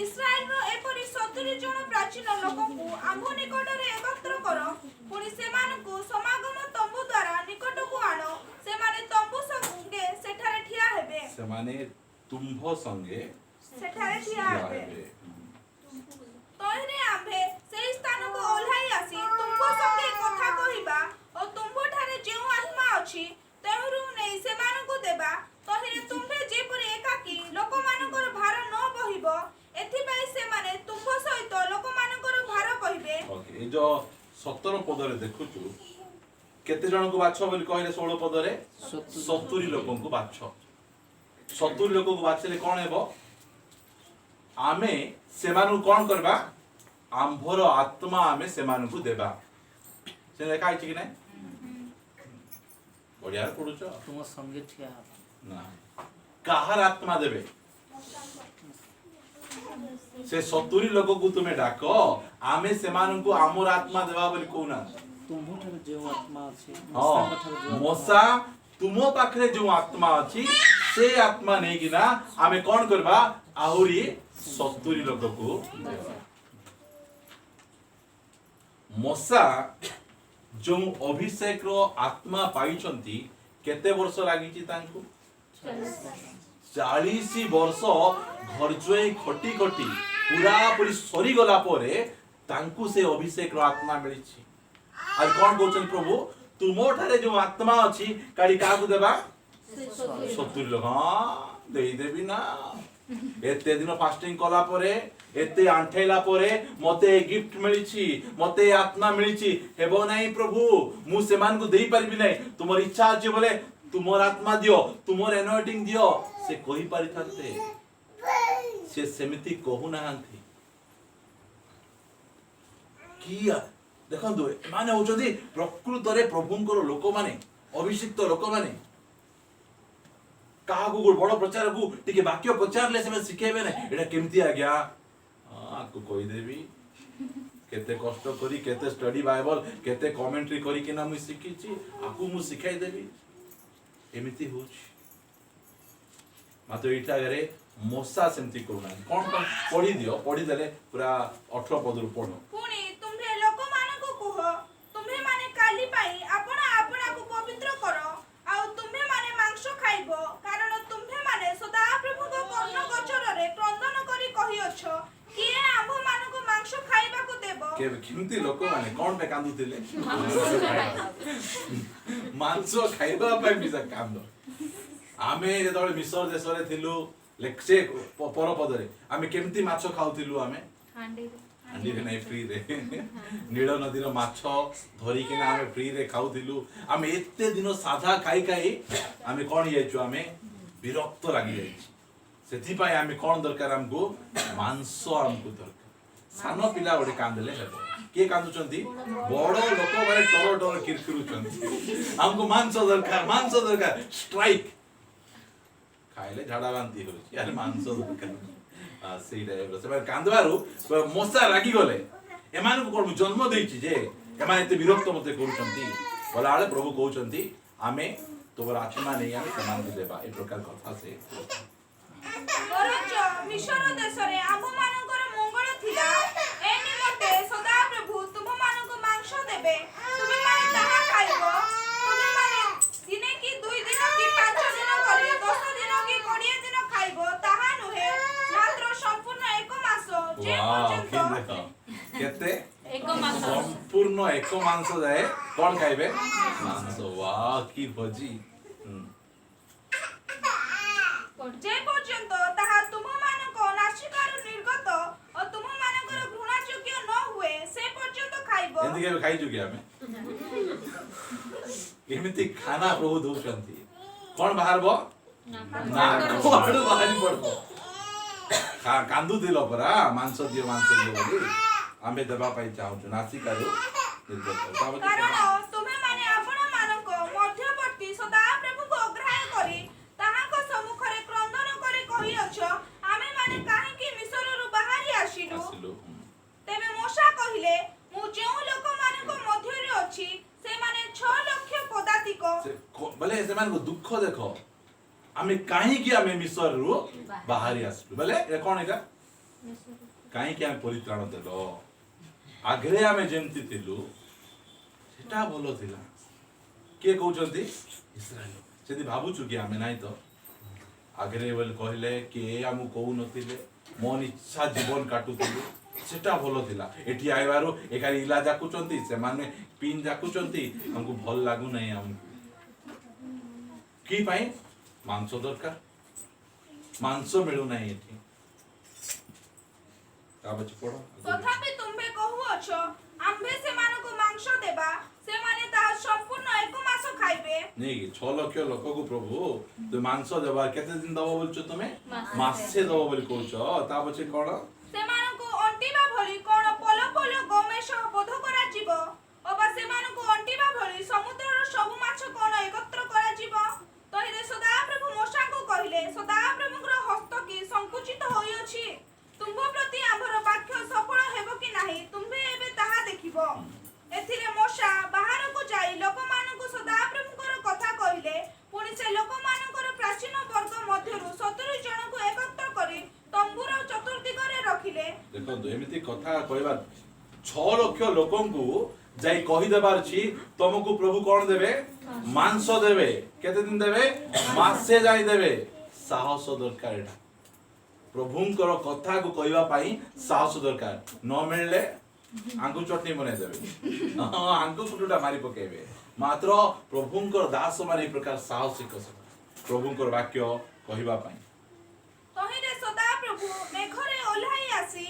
इस्राएल रो एपरि 70 जन प्राचीन लोककु आम्भो निकट रे एकत्र करो पुनी से मानकु समागम तंबू द्वारा निकट को आनो से माने तंबू संगे सेठारे ठिया हेबे से माने तुम्भ संगे सेठारे ठिया हेबे तोहरे आम्भे से स्थान को ओल्हाई आसी तुमको संगे कथा कहिबा और तुमको ठारे जेउ आत्मा अछि तेहरु नै से मानकु देबा तोहरे तुम्भे जेपरि एकाकी लोक मानकर भार न बहिबो एथि पई से माने तुमको सहित लोक मानकर भार बहिबे ओके ए जो 17 पदरे देखुछु केते जन को बाछ बोली कहले 16 पदरे 70 लोकन को बाछ 70 लोक को बाछले कोन हेबो आमे सेमानु कोन करबा आम्भर आत्मा आमे सेमानु को देबा से लेखा अछि कि नै बढ़िया पढुछ तुम संगे ठिया हबा ना काहर आत्मा देबे से 70 लोक को तुमे डाको आमे सेमानु को आमर आत्मा देबा बोली कोना तुम ठारे जे आत्मा अछि हां मोसा तुमो पाखरे जो आत्मा अछि से आत्मा नै कि ना आमे कोन करबा आहुरी 70 लोक को देबा मोसा जो अभिषेक रो आत्मा पाइछंती केते वर्ष लागिची तांको 40 वर्ष घर जोई खटी खटी पूरा पूरी सरी गला परे तांको से अभिषेक रो आत्मा मिलिछि आज कोन कहउछन प्रभु तुमो ठारे जो आत्मा अछि काडी काकू देबा 70 लोक हां देई देबी ना एते दिन फास्टिंग कला परे एते आंठेला परे मते गिफ्ट मिलिछि मते आत्मा मिलिछि हेबो नाही प्रभु मु सेमान को देई परबी नाही तुमर इच्छा अछि बोले तुमर आत्मा दियो तुमर एनॉइटिंग दियो से कहि परिथाते से सेमिति कहू नाहंती किया देखंतु माने होचोदी प्रकृत रे प्रभुंकर लोक माने अभिषिक्त लोक माने काहाकू गोड़ बड़ प्रचार को टिके वाक्य प्रचार ले से सिखेबे ने एटा केमती आ गया आकु कहि देबी केते कष्ट करी केते स्टडी बाइबल केते कमेंट्री करी कि ना मु सिखिची आकु मु सिखाई देबी एमिति होची मात्र इटा गरे मोसा सेमती करूना कोन पढ़ी दियो पढ़ी देले पूरा 18 पद रु पढो पुणी तुम्हे लोक मानको कुह तुम्हे माने काली पाई आपण आपणा को पवित्र करो आ तुम्हे माने मांस खाइबो कारण तुम्हे माने सदा प्रभु को कर्ण गोचर रे क्रंदन करी कहियोछ किए आम्भ मानको मांस खाइबा को देबो के किमती लोक माने कोन पे कांदुतिले मांस खाइबा पे बिजा कांदो आमे जेतबे मिसर देश रे थिलु लेक्से पर पदरे आमे केमती माछ खाउतिलु आमे हांडी रे नाही फ्री रे नील नदी रो माछ धरी के ना आमे फ्री रे खाउतिलु आमे एते दिन साधा खाई खाई आमे कोन येचु आमे विरक्त लागि जाई सेथि पाई आमे कोन दरकार हमको मांस हमको दरकार सानो पिला ओडे कांदले हेबो के कांदुचंती बड़ लोक माने टोर टोर किरकिरुचंती हमको मांस दरकार स्ट्राइक खाइले झाड़ा बांती हो यार मांस दरकार सेई टाइप रो से कांदवारु मोसा लागी गले एमान को कोन जन्म देछि जे एमान एते विरक्त मते करूचंती बोला आले प्रभु कहउचंती आमे तोर आत्मा नै आमे समान देबा ए प्रकार कथा से बरच मिशर देश रे आम्भ मानकर मंगल थिला ए निमते सदा प्रभु तुम मानको मांस देबे तुमे माने ताहा खाइबो तुमे माने दिने की 2 दिन की 5 दिन करी 10 दिन की 20 दिन खाइबो ताहा नुहे मात्र संपूर्ण एक मास जे पर्यंत केते एक मास संपूर्ण एक मांस जाए कोन खाइबे मांस वाह की भजी जे पर्यंत ताहा तुम मानको नासिकारू निर्गत और तुम मानकर घृणा योग्य न हुए से पर्यंत खाइबो एंदी के खाइ जुगे हमें एमिति खाना प्रभु दउचंती कोन बाहरबो ना कोन बाहरी पड़बो कांदू दिलो परा मांस दियो बोली आमे देबा पाई चाहू नासिकारू निर्गत कारण तुमे माने आपण मानको मध्यवर्ती सदा प्रभु को अग्रहण करी ताहाको सम्मुख रे क्रंदन करे कहियोछ आमे माने काहे कि मिस्र रु बाहरी आशिलु तेबे मूसा कहिले मु जेउ लोक मानको मध्य रे अछि से माने 6 लाख पदातिक बोले से मान को दुख देखो आमे काहे कि आमे मिस्र रु बाहरी आसलु बोले ए कोन एटा काहे कि आमे परित्राण देलो आग्रे आमे जेमति थिलु सेटा भलो थिला के कहउचंती इस्राएल सेदी भाबु छु कि आमे नाही तो आग्रे बोल कहले कि हमु कहू नथिले मन इच्छा जीवन काटुथिलु सेटा भलो थिला एठी आइबारो एकारी इला जाकुचंती से माने पिन जाकुचंती हमको भल लागु नाही हमको की पाई मांस दरकार मांस मिलु नाही एठी काबच पड़ो तथापि तुम्हे कहूअछ आम्भे से मानको मांस देबा से माने ता संपूर्ण एक मास खाइबे नहीं 6 लाख लोक को प्रभु तो मांस देबा केते दिन दबो बोलछो तमे मासे दबो बोली कहछो ता पछे कोन से मानको अंटीबा भली कोन पल पल गमेश बोध करा जीव अबा से मानको अंटीबा भली समुद्रर सब माछ कोन एकत्र करा जीव तहिरे सदा प्रभु मूसा को कहिले सदा प्रभुकर हस्त की संकुचित होई अछि तुम प्रति आमर वाक्य सफल हेबो कि नाही तुम्हे एबे ताहा देखिबो एथिरे मूसा बाहर को जाई लोक मानको सदा प्रभुकर कथा कहिले पुनी से लोक मानकर प्राचीन वर्ग मध्यरु 70 जन को एकत्र करी तंबूर चतुर्दिग रे रखिले देखो एमिति कथा कहबा 6 लाख लोकन को जाई कहि देबार छी तुमको प्रभु कोन देबे मांस देबे केते दिन देबे मासे जाई देबे साहस दरकार एटा प्रभुंकर कथा को कहबा पाई साहस दरकार न मिलले आंगु चटनी बने देबे आंगु कुटुटा मारी पकेबे मात्र प्रभुंकर दास माने प्रकार साहसिक प्रभुंकर वाक्य कहबा पाई तहिरे सदा प्रभु मेघरे ओल्हाई आसी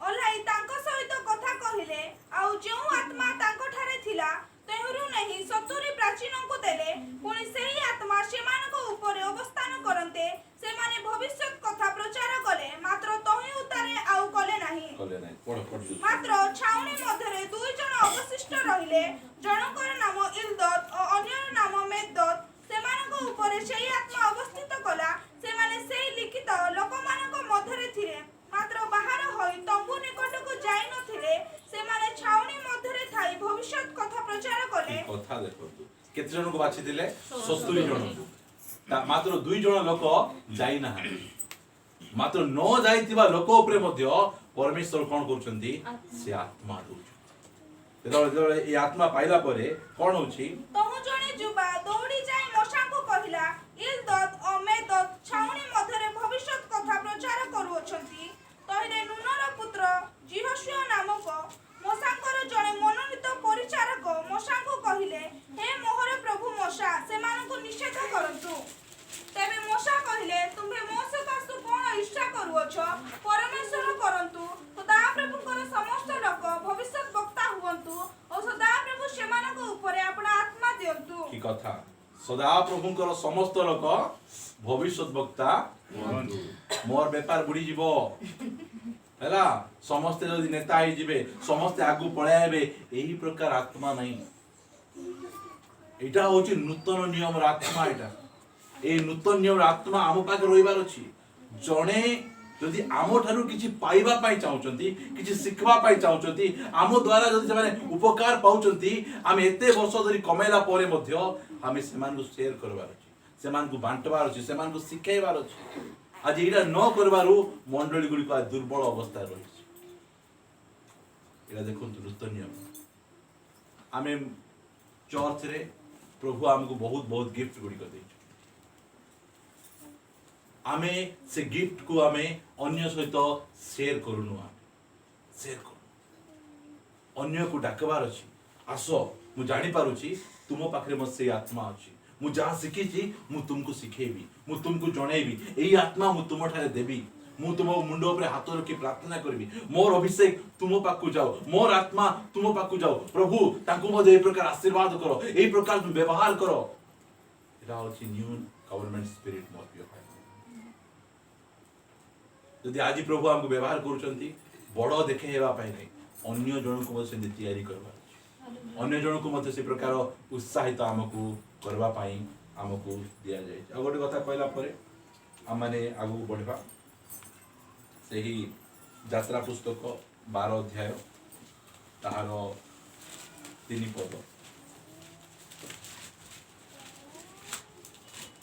ओल्हाई तांको सहित कथा कहिले आउ जो आत्मा तांको ठारे थिला तेहुरु नहीं 70 प्राचीनों देले पुणी सेही आत्मा सेमानको ऊपर अवस्थान करन्ते सेमाने भविष्यत कथा प्रचार कले मात्र तही उतारे आउ कले नाही मात्र छाउनी मध्यरे दुई जण अवशिष्ट रहिले जनकर नाम इलदत और अन्यर नाम मेदत सेमानको ऊपर सेही आत्मा अवस्थित कला सेमाने सेही लिखित लोकमानक मध्यरे थिले मात्र बाहर होई तंबू निकटକୁ जाई नथिले सेमाने छाउनी मध्यरे थाई भविष्यत कथा प्रचार कले कथा देखंतु केते जन को बाछि दिले 70 जन मात्र 2 जन लोक जाई ना मात्र न जाईतिबा लोक ऊपर मध्य परमेश्वर कोन करूछंती से आत्मा दउछ जेतबे ए आत्मा पाइला परे कोन होछि तहु जणे जुबा दौड़ी जाई मशाको कहिला इलदत और मेदत छाउनी मध्यरे भविष्यत कथा प्रचार करूछंती तहिरे नुनर पुत्र जिहोशुआ नामक मोसांकर जणे मनोनीत परिचारक मोसांको कहिले हे मोहर प्रभु मोसा सेमानकु निषेध करंतु तेबे मोसा कहिले तुम्हे मो सकासु कोन इच्छा करूछ परमेश्वर करंतु सदा प्रभुकर समस्त लोक भविष्यत वक्ता हुवंतु और सदा प्रभु सेमानक ऊपर आपण आत्मा दियंतु की कथा सदा प्रभुकर समस्त लोक भविष्यत वक्ता हुवंतु मोर व्यापार बुडी जीवो हैला समस्त जदि नेता ही जिवे समस्त आगु पळाइबे एही प्रकार आत्मा नहीं एटा होची नूतन नियम आत्मा एटा ए नूतन नियम आत्मा आम पाखे रहिबार अछि जणे जदि आम ठारू किछि पाइबा पाई चाहउचंती किछि सिखबा पाई चाहउचंती आम द्वारा जदि से माने उपकार पाउचंती हम एते वर्ष धरि कमेला परे मध्य हम सेमान को शेयर करबार अछि सेमान को बांटबार अछि सेमान को सिखाइबार अछि आज एटा न करबारु मंडली गुडी का दुर्बल अवस्था रहिछि एटा देखंतु नूतन नियम आमे चर्च रे प्रभु हमको बहुत बहुत गिफ्ट गुडी कर दैछ आमे से गिफ्ट को आमे अन्य सहित शेयर करूनु शेयर करू अन्य को डाकबार अछि आसो मु जानि पारुछि तुम पाखरे म से आत्मा अछि मु जहाँ शिखिछि मु तुमको शिखेबी मु तुमको जणेबी एई आत्मा मु तुम ठारे देबी मु तुम मुंड ऊपर हाथ रखी प्रार्थना करबी मोर अभिषेक तुम पाखु जाओ मोर आत्मा तुम पाखु जाओ प्रभु तांको मध्ये ए प्रकार आशीर्वाद करो एई प्रकार तुम व्यवहार करो एटा होछि न्यू गवर्नमेंट स्पिरिट मत बी यदि आज प्रभु हमको व्यवहार करूचंती बड़ देखे हेबा पाई नै अन्य जन को मध्ये से तैयारी करबा अन्य जन को मध्ये से प्रकार उत्साहित हमको करबा पाई हमको दिया जाय आ गोटे कथा कहला परे हम माने आगु बढ़बा सेही यात्रा पुस्तक 12 अध्याय ताहार 3 पद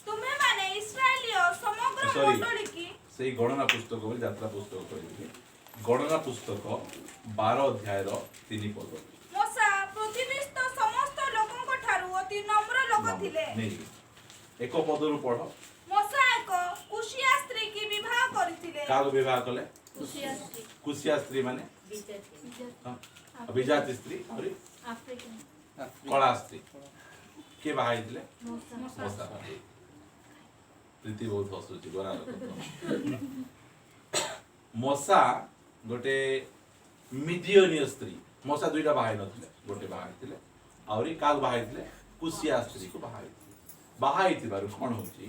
तुम्हे माने इस्राएलियो समग्र मंडली की से गणना पुस्तक यात्रा पुस्तक कहले गणना पुस्तक 12 अध्याय 3 पद मोसा पृथ्वीस्थ समस्त लोकंक ठारू अति नम्र लोक थिले नहीं एक पदरु पढ़ मोसा एक कुशिया स्त्री की विवाह करथिले काग विवाह कले कुशिया स्त्री माने हां अभिजात स्त्री और अफ्रीकन कला स्त्री के बाहा दिले मोसा मोसा प्रीति बहुत हसुची गोरा मोसा गोटे मिडियनीय स्त्री मोसा दुईटा बाहा नथिले गोटे बाहा थिले आउरी काग बाहा थिले कुशिया स्त्री को बाहा थिबारु कोन होची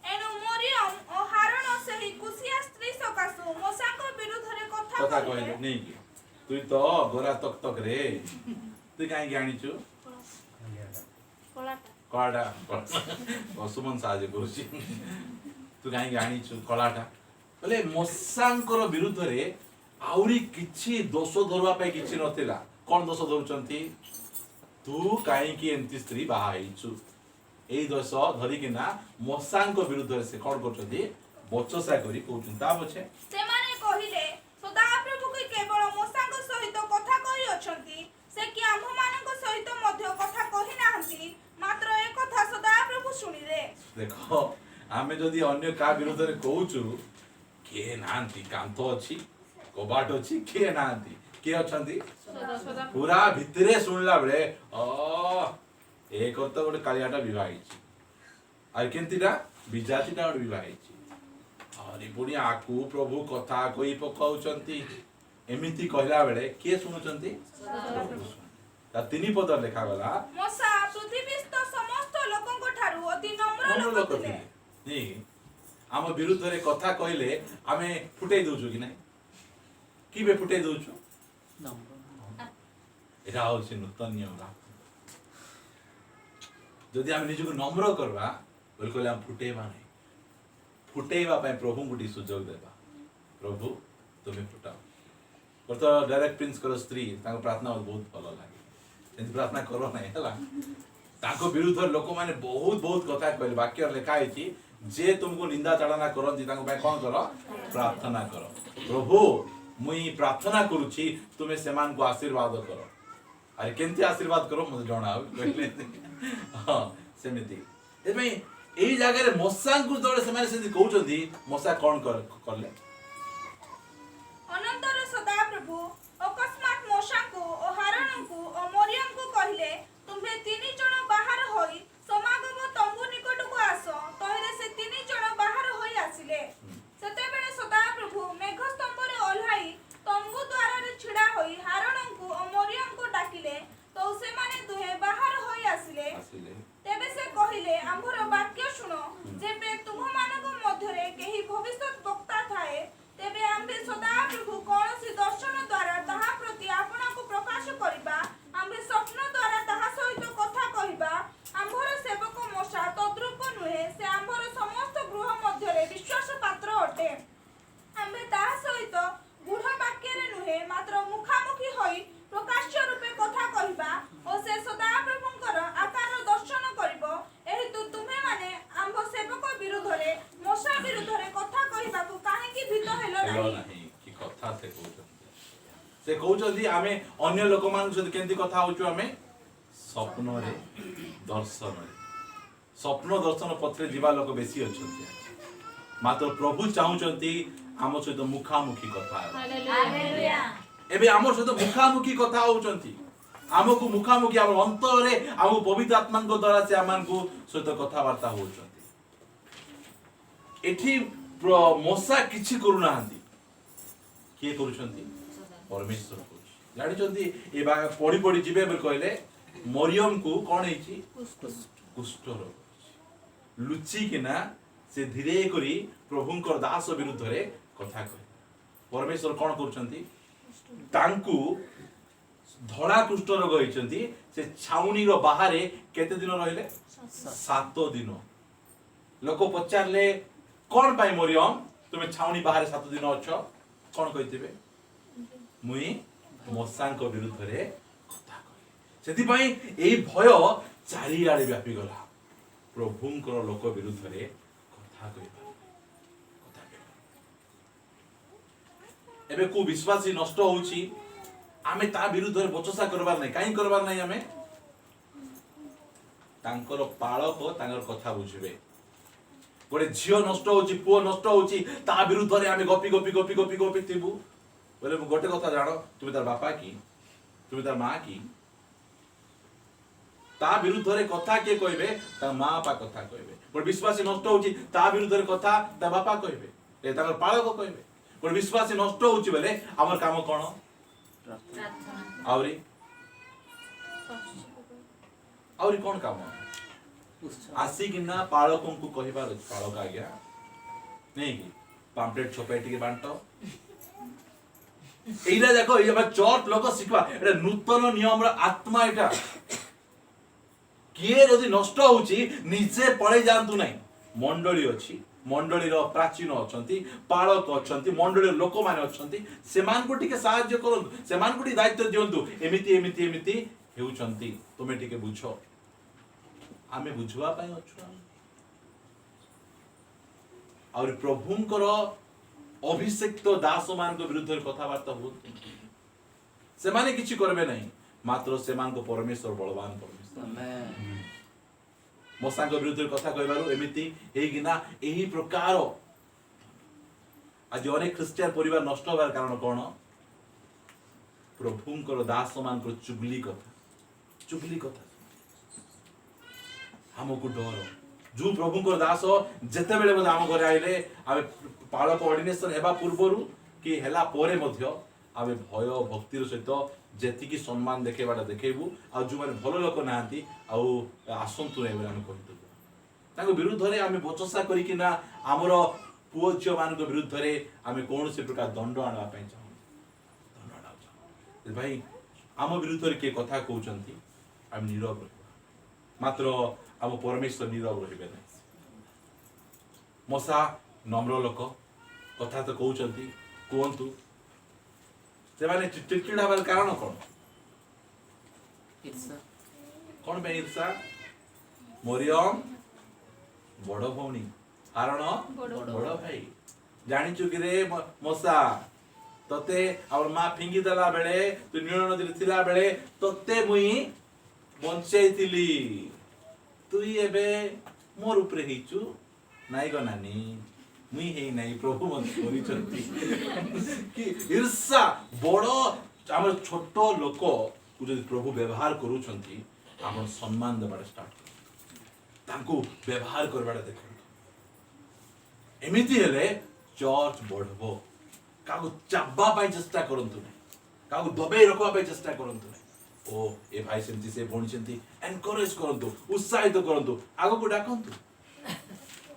एनु मरियम ओ हारण सही कुशिया स्त्री सकासु मोसाको विरुद्ध रे कथा कहले नहीं कि तुई तो गोरा तक तक रे तू काई जानिछु कलाटा सुमन साहाଯ୍ୟ କରୁଛି तू काई जानिछु कलाटा बोले मोसांकर विरुद्ध रे आउरी किछि दोष धरवा पे किछि नथिला कोन दोष धरुचंती तू काई की एंती स्त्री बाहाइछु एई दोष धरि कि ना मोसांक विरुद्ध रे से कोन करचंती बचसा करी कहउछन ता बचे से माने कहिले सदा प्रभु के केवल मोसांक सहित कथा कहि अछंती से कि आम मानक सहित मध्य कथा कहि नाहंती मात्र एक कथा सदा प्रभु सुनिले देखो आमे जदी अन्य का विरुद्ध रे कहउछु के नांती कांतो अछि कबाट अछि के नांती के अछंती पूरा भितरे सुनला बेले एक तो गोटे कालियाटा विवाह आर केंतीटा विजातिटा गोटे विवाह अरे पुणी आकु प्रभु कथा कही पकाउछंती एमिति कहला बेले किए शुणुछंती ता तीन पद लेखा गला मोसा पृथ्वीस्थ समस्त लोकଙ୍କ ଠାରୁ ଅତି ନମ୍ର नम्र ଲୋକ लोक ଥିଲେ। थे नहीं आम विरुद्ध रे कथा कहले आमे फुटै दउछु कि नहीं कि बे फुटै दउछु नम्र एटा होछि नूतन नियम जदि आम निजको नम्र करबा बिल्कुल हम फुटेबा नहीं फुटेबा पय प्रभु गुटी सुजोग देबा प्रभु तुम्हें फुटाओ और तो डायरेक्ट प्रिंस कर स्त्री ताको प्रार्थना बहुत भलो लागे एंती प्रार्थना करो नहीं हला ताको विरुद्ध लोक माने बहुत बहुत कथा कहले वाक्य लिखा है जे तुमको निंदा चढ़ाना करंती ताको पय कोन करो प्रार्थना करो प्रभु मुई प्रार्थना करूची तुम्हें सेमान को आशीर्वाद करो अरे केंती आशीर्वाद करो मुझे जणाओ कहले हां सेमिति एमे एई जागा रे मोसा को तोळे सेमाने सेंती कहउचंदी मोसा कोन करले ଅନନ୍ତର ସଦାପ୍ରଭୁ ଅକସ୍ମାତ୍ ମୋଶାଙ୍କୁ ଓ ହାରଣଙ୍କୁ ଓ ମରିୟମଙ୍କୁ କହିଲେ ତୁମ୍ଭେ ତିନି ଜଣ ବାହାର ହୋଇ ସମାଗମ ତମ୍ବୁ ନିକଟକୁ ଆସ ତହିଁରେ ସେ ତିନି ଜଣ ବାହାର ହୋଇ ଆସିଲେ ସେତେବେଳେ ସଦାପ୍ରଭୁ ମେଘ ସ୍ତମ୍ଭରେ ଓହ୍ଲାଇ ତମ୍ବୁ ଦ୍ୱାରରେ ଛିଡ଼ା ହୋଇ ହାରଣଙ୍କୁ ଓ ମରିୟମଙ୍କୁ ଡାକିଲେ ତ ସେମାନେ ଦୁହେଁ ବାହାର ହୋଇ ଆସିଲେ ତେବେ ସେ କହିଲେ ଆମ୍ଭର ବାକ୍ୟ ଶୁଣ ଯେବେ ତୁମମାନଙ୍କ ମଧ୍ୟରେ କେହି ଭବିଷ୍ୟତ ବକ୍ତା ଥାଏ ତେବେ ଆମ୍ଭେ ସଦାପ୍ରଭୁ କୌଣସି ଦର୍ଶନ ଦ୍ୱାରା ତାହା ପ୍ରତି ଆପଣଙ୍କୁ ପ୍ରକାଶ କରିବା ଆମ୍ଭେ ସ୍ୱପ୍ନ ଦ୍ୱାରା ତାହା ସହିତ କଥା କହିବା ଆମ୍ଭର ସେବକ ମୋଶା ତଦ୍ରୂପ ନୁହେଁ ସେ ଆମ୍ଭର ସମସ୍ତ ଗୃହ ମଧ୍ୟରେ ବିଶ୍ୱାସ ପାତ୍ର ଅଟେ ଆମ୍ଭେ ତାହା ସହିତ ଗୂଢ଼ ବାକ୍ୟରେ ନୁହେଁ ମାତ୍ର ମୁଖାମୁଖି ହୋଇ ପ୍ରକାଶ୍ୟ ରୂପେ କଥା କହିବା ଓ ସେ ସଦାପ୍ରଭୁଙ୍କର ଆକାର ଦର୍ଶନ କରିବ ଏହେତୁ ତୁମେମାନେ ଆମ୍ଭ ସେବକ ବିରୁଦ୍ଧରେ ମୋଶା ବିରୁଦ୍ଧରେ କଥା କହିବାକୁ କାହିଁକି ଭୀତ ହେଲ ନାହିଁ कि कथा से कहउचंदी आमे अन्य लोक मान सहित केंती कथा होचु आमे स्वप्न रे दर्शन पत्रे जीवा लोक बेसी अछंती मात्र प्रभु चाहुचंती आम सहित मुखामुखी कथा हालेलुया एबे आम सहित मुखामुखी कथा होचंती आमको मुखामुखी आम अंतर रे आम पवित्र आत्मा द्वारा से आमानकु सहित कथा वार्ता होचंती एठी मोसा किछि करू नाहंती किए करूछंती परमेश्वर करूछ जानि छंती ए बा पढी पढी जिबे बेल कहले मरियम को कोन हेची कुष्ठ रोग लुची किना से धीरे करी प्रभुंकर दास विरुद्ध रे कथा कहे परमेश्वर कोन करूछंती तांकू धड़ा कुष्ठ रोग हेचंती से छाउनी रो बाहरे केते दिन रहिले 7 दिन लोक पचारले कोन पाई मरियम तुमे छाउनी बाहर 7 दिन अछ कोन कहितबे मुई मोसांक विरुद्ध रे कथा कहि सेति पई एई भय चारि आडे व्यापी गला प्रभुंकर लोक विरुद्ध रे कथा कहिबा एबे को विश्वासी नष्ट होउची आमे ता विरुद्ध रे बचसा करबार नै काई करबार नै आमे तांकर पाळक तांकर कथा बुझिबे गोटे झील नष्ट होची पुओ नष्ट होची ता विरुद्ध रे आमे गपी गपी गपी गपी गपी थिबु बोले गोटे कथा जानो तुमे तार बापा की तुमे तार मां की ता विरुद्ध रे कथा के कहबे ता मां बापा कथा कहबे गोटे विश्वासी नष्ट होची ता विरुद्ध रे कथा ता बापा कहबे ए तार पाळक कहबे गोटे विश्वासी नष्ट होची बेले हमर काम कोन प्रार्थना आवरी कोन काम आसी किना पाळकों को कहिबार पाळक आज्ञा नहीं कि पैम्पलेट छपेटी के बांटो एइरा देखो ए चर्च लोक सिखवा एटा नूतन नियम रा आत्मा एटा किए यदि नष्ट होची निजे पळे जानतु नाही मंडली अछि मंडली रो प्राचीन अछंती पाळक अछंती मंडली लोक माने अछंती सेमान को टिके सहाय्य करंतु सेमान को दायित्व दियंतु एमिति एमिति एमिति हेउचंती तुमे टिके बुझो आमे बुझवा पाई अछु और प्रभुंकर अभिषेक्त दास मान को विरुद्ध कथा वार्ता हो से माने किछि करबे नहीं मात्र से मान को परमेश्वर बलवान परमेश्वर आमेन मोसा को विरुद्ध कथा कहबारो एमिति एही गिना एही प्रकार आज अनेक क्रिश्चियन परिवार नष्ट होबार कारण कोन प्रभुंकर दास मान को चुगली कथा हमको डर जो प्रभु को दास जेते बेले आम घर आइले आमे पालक ऑर्डिनेशन हेबा पूर्वरु कि हेला पोरे मध्य आमे भय भक्तिर सहित जेतिकी सम्मान देखेबाटा देखेबू आ जो माने भलो लोक नांती आ आसंतु नै बेले आमे कहितबू ताको विरुद्ध रे आमे बचसा करी कि ना हमरो पुओ झियो मान को विरुद्ध रे आमे कोन से प्रकार दंड आनबा पई चाहू दंड आनबा चाहू भाई आम विरुद्ध रे के कथा कहउचंती आमे नीरव रहबा मात्र आम परमेश्वर नीरव रहिबे नै मसा नम्र लोक कथा तो कहउचंती कोहंतु से माने चिड़चिड़ हबार कारण कोन ईर्षा कोन बे ईर्षा मरियम बड़ भौणी कारण बड़ भाई जानिचु कि रे मसा तते और मां फिंगी देला बेले तू नील नदी थिला बेले तते मुई बंचैतिली तुई एबे मोर उपरे हिचु नाई गो नानी मुई हे नाही प्रभु मन करिसंती कि ईर्षा बड़ हमर छोट लोक को जदि प्रभु व्यवहार करूछंती हमर सम्मान देबार स्टार्ट कर तांको व्यवहार करबार देखो एमिति हेले चर्च बढ़बो काको चाबा पाई चेष्टा करंतु नै काको दबे रखवा पाई चेष्टा करंतु नै ओ ए भाई सेमती से बोणी सेमती एनकरेज करंतु उत्साहित करंतु आगो को डाकंतु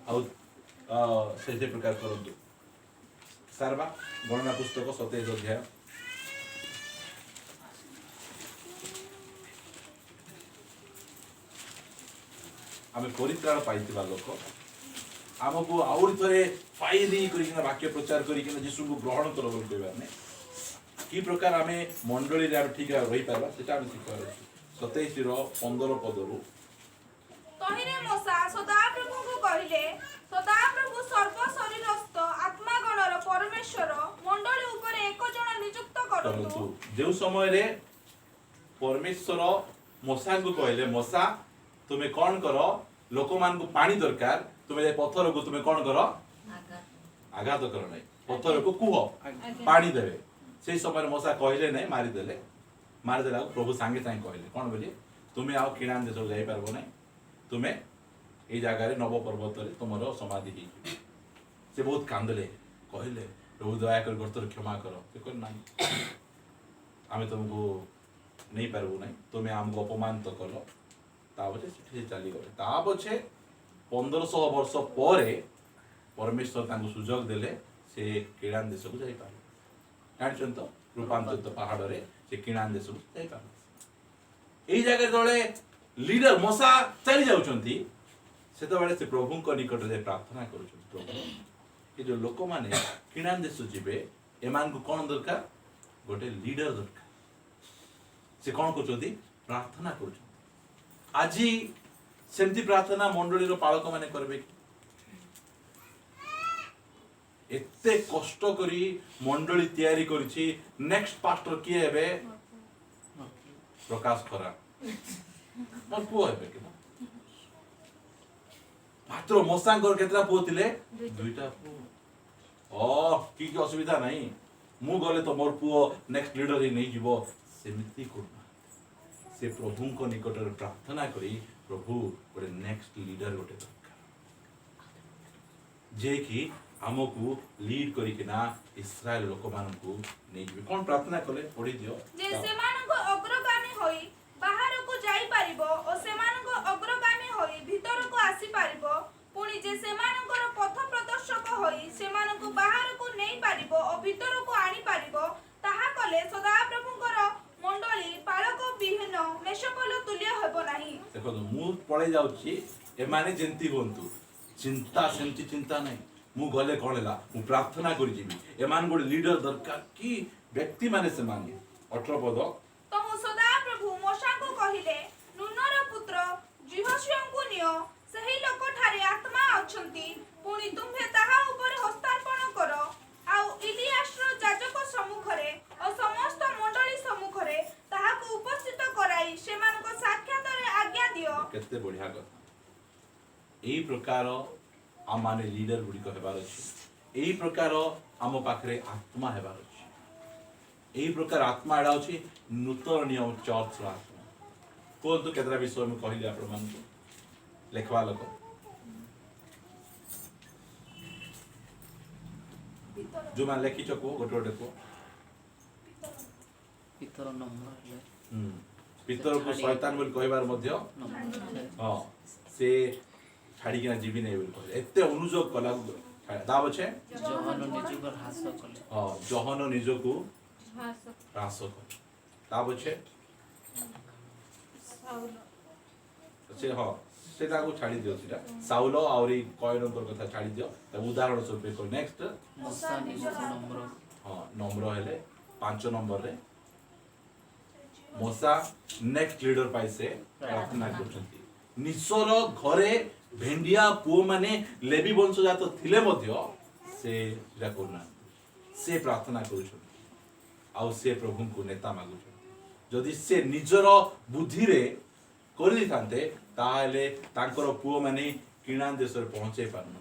आउ से प्रकार करंतु सारबा गणना पुस्तक 27 अध्याय आमे परित्राण पाइतिबा लोक आमको आउरी थरे फाइली करिकिना वाक्य प्रचार करिकिना यीशु को ग्रहण करो बोल कहबार नै की प्रकार आमे मंडली रे ठीक रही पारबा सेटा आमे सिखबार अछि 27 रो 15 पदरु तहिरे मोसा सदा प्रभु को कहिले सदा प्रभु सर्व शरीरस्थ आत्मा गणर परमेश्वर मंडली ऊपर एक जण नियुक्त करंतु जो समय रे परमेश्वर मोसा को कहले मोसा तुमे कोन करो लोक मान को पानी दरकार तुमे जे पत्थर को तुमे कोन करो आघात करो नै पत्थर को कुह पानी देबे से समय रे मोसा कहले नै मारी देले प्रभु सांगे सांगे कहले कोन बोली तुमे आओ किणान देश जाई परबो नै तुमे ए जगह रे नव पर्वत रे तुमरो समाधि ही से बहुत कांदले कहले प्रभु दया कर गर्तर क्षमा करो से कोन नाही आमे तुमको नहीं पारबो नै तुमे हमको अपमान तो कलो ताबे से चली गले ताबे 1500 वर्ष परे परमेश्वर तांको सुजोग देले से किणान देश को जाई पारे जानछन तो रूपांतरित पहाड़ रे से किणान देश को जाई पारे एई जगह तळे लीडर मोसा चली जाउछंती सेतो बेले से प्रभु को निकट रे प्रार्थना करूछन प्रभु ए जो लोक माने किणान देश जिबे एमान को कोन दरकार गोटे लीडर दरकार से कोन करछंती प्रार्थना करछन आजी सेमती प्रार्थना मंडली रो पालक माने करबे एते कष्ट करी मंडली तयारी करछि नेक्स्ट पास्टर की हेबे प्रकाश खरा मोर पुओ हेबे कि मात्र मोसांकर केतरा पुओ थिले दुईटा पुओ ओ की असुविधा नहीं मु गले तो मोर पुओ नेक्स्ट लीडर ही नहीं जीवो सेमिति करना से प्रभु को निकट रे प्रार्थना करी प्रभु गोटे नेक्स्ट लीडर गोटे दरकार जे कि हमको लीड करी किना इस्राएल लोक मान को नै जीवे कोन प्रार्थना कले पढी दियो जे सेमान को अग्रगामी होई बाहर को जाई परिबो ओ सेमान को अग्रगामी होई भीतर को आसी परिबो पुनी जे सेमान को पथ प्रदर्शक होई सेमान को बाहर को नै परिबो ओ भीतर को आनी परिबो ताहा कले सदा प्रभुकर मंडली पालक विहीन मेषपल तुल्य हेबो नाही देखो मु पळे जाउची ए माने जेंती होंतु चिंता सेंती चिंता नै मु गले कोनला मु प्रार्थना करि जिबी ए मान गोटे लीडर दरकार की व्यक्ति माने से माने 18 पद तो मु सदा प्रभु मोशा को कहिले नुनर पुत्र जिहोशुआ को नियो सही लोक ठारे आत्मा अछंती पुनी तुम्हे ताहा ऊपर हस्तार्पण करो आउ इलियास रो जाजक सम्मुखरे और समस्त मंडली सम्मुखरे ताहा को उपस्थित कराई सेमान को साक्षात रे आज्ञा दियो केते बढ़िया कथा एई प्रकार हम माने लीडर गुडी को हेबार अछि एई प्रकार हम पाखरे आत्मा हेबार अछि एई प्रकार आत्मा एडा अछि नूतन नियम चर्च रा आत्मा कोन तो केतरा विषय में कहिली आपण मान लेखवा लोक जो मान लेखिछ को गोटे गोटे को ପିତର ନମ୍ର ହେଲେ पितर को शैतान बोल कहबार मध्य ନମ୍ର ହେଲେ हां से छाड़ी के जीवी नहीं बोल कहले एते अनुजोग कला दाब छे ଜହନ ନିଜକୁ ହ୍ରାସ କଲେ हां जहन निज को ह्रास कर दाब छे से हां सेटा को छाड़ी दियो सेटा साउल आउरी कयनकर कथा छाड़ी दियो त उदाहरण स्वरूप को नेक्स्ट ମୂଷା ନିଜକୁ ନମ୍ର हां नम्र हेले 5 नंबर रे मोसा नेक्स्ट लीडर पाई से प्रार्थना करछंती निसर घरे भेंडिया पुओ माने लेवी वंशजात थिले मध्य से जा करना से प्रार्थना करूछन आउ से प्रभु को नेता मागुछन जदि से निजर बुद्धि रे करि थांते ताले तांकर पुओ माने किणान देश रे पहुंचे पारन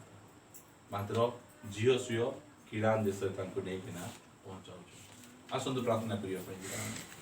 मात्र जियो सुयो किणान देश रे तांको नै किना पहुंचाउ आसंतु प्रार्थना करियो पई